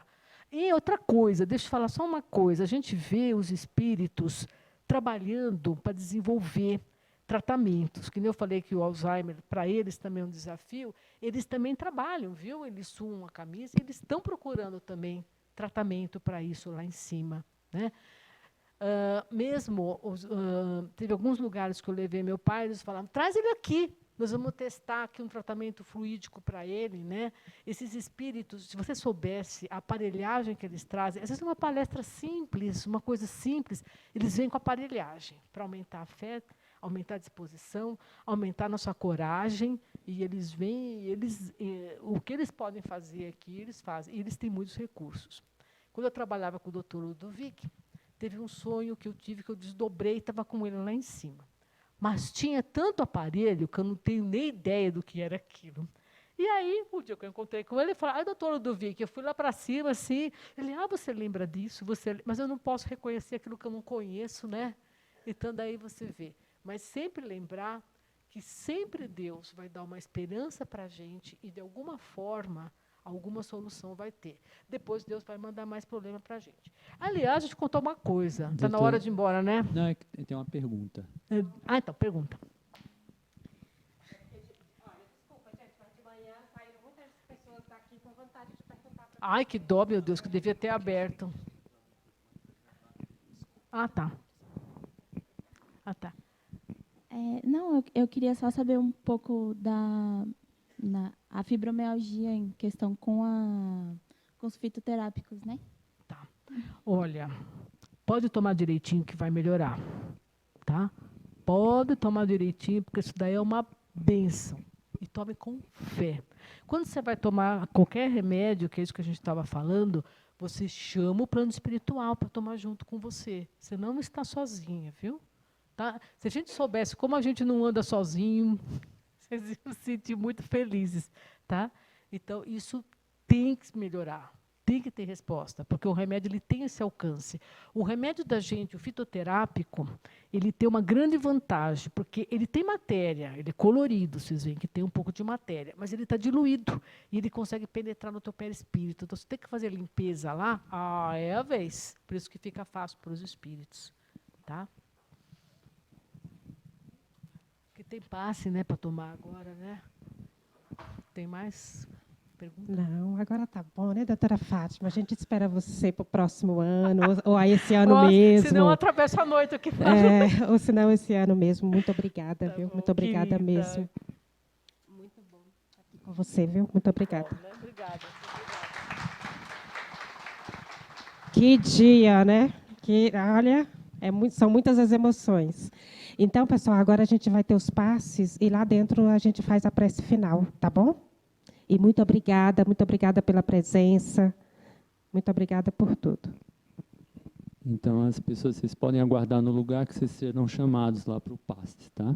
E outra coisa, deixa eu falar só uma coisa, a gente vê os espíritos trabalhando para desenvolver tratamentos, que nem eu falei que o Alzheimer, para eles também é um desafio, eles também trabalham, viu? Eles suam a camisa, eles estão procurando também tratamento para isso lá em cima, né? Teve alguns lugares que eu levei meu pai, eles falaram, traz ele aqui, nós vamos testar aqui um tratamento fluídico para ele, né? Esses espíritos, se você soubesse a aparelhagem que eles trazem, às vezes é uma palestra simples, uma coisa simples, eles vêm com aparelhagem para aumentar a fé, aumentar a disposição, aumentar a nossa coragem, e eles vêm, o que eles podem fazer aqui, eles fazem, e eles têm muitos recursos. Quando eu trabalhava com o Dr. Ludovic, teve um sonho que eu tive, que eu desdobrei e estava com ele lá em cima. Mas tinha tanto aparelho que eu não tenho nem ideia do que era aquilo. E aí, o dia que eu encontrei com ele, ele falou, doutor Ludovic, eu fui lá para cima, assim, ele, você lembra disso? Mas eu não posso reconhecer aquilo que eu não conheço, né? Então, daí você vê. Mas sempre lembrar que sempre Deus vai dar uma esperança para a gente e, de alguma forma, alguma solução vai ter. Depois Deus vai mandar mais problema para a gente. Aliás, deixa eu contar uma coisa. Está na hora de ir embora, né? Não, é que tem uma pergunta. Então, pergunta. Desculpa, gente, mas de manhã saíram muitas pessoas daqui com vontade de perguntar para Ai, que dó, meu Deus, que devia ter aberto. Tá. Não, eu queria só saber um pouco a fibromialgia em questão com os fitoterápicos, né? Tá. Olha, pode tomar direitinho que vai melhorar, tá? Pode tomar direitinho, porque isso daí é uma bênção. E tome com fé. Quando você vai tomar qualquer remédio, que é isso que a gente estava falando, você chama o plano espiritual para tomar junto com você. Você não está sozinha, viu? Tá? Se a gente soubesse como a gente não anda sozinho, vocês iam se sentir muito felizes, tá? Então, isso tem que melhorar, tem que ter resposta, porque o remédio ele tem esse alcance. O remédio da gente, o fitoterápico, ele tem uma grande vantagem, porque ele tem matéria, ele é colorido, vocês veem que tem um pouco de matéria, mas ele está diluído, e ele consegue penetrar no teu perispírito. Então, você tem que fazer limpeza lá, é a vez. Por isso que fica fácil para os espíritos, tá? Que tem passe, né, para tomar agora, né? Tem mais perguntas? Não, agora tá bom, né, doutora Fátima? A gente espera você para o próximo ano, ou aí esse ano mesmo. Se não, atravessa a noite aqui. Ou se não, esse ano mesmo. Muito obrigada, Tá viu? bom, Muito obrigada querida. mesmo. Muito bom estar aqui com você, viu? Muito obrigada. Bom, né? Obrigada. Que dia, né? Olha, são muitas as emoções. Então, pessoal, agora a gente vai ter os passes e lá dentro a gente faz a prece final, tá bom? E muito obrigada pela presença, muito obrigada por tudo. Então, as pessoas, vocês podem aguardar no lugar que vocês serão chamados lá para o passe, tá?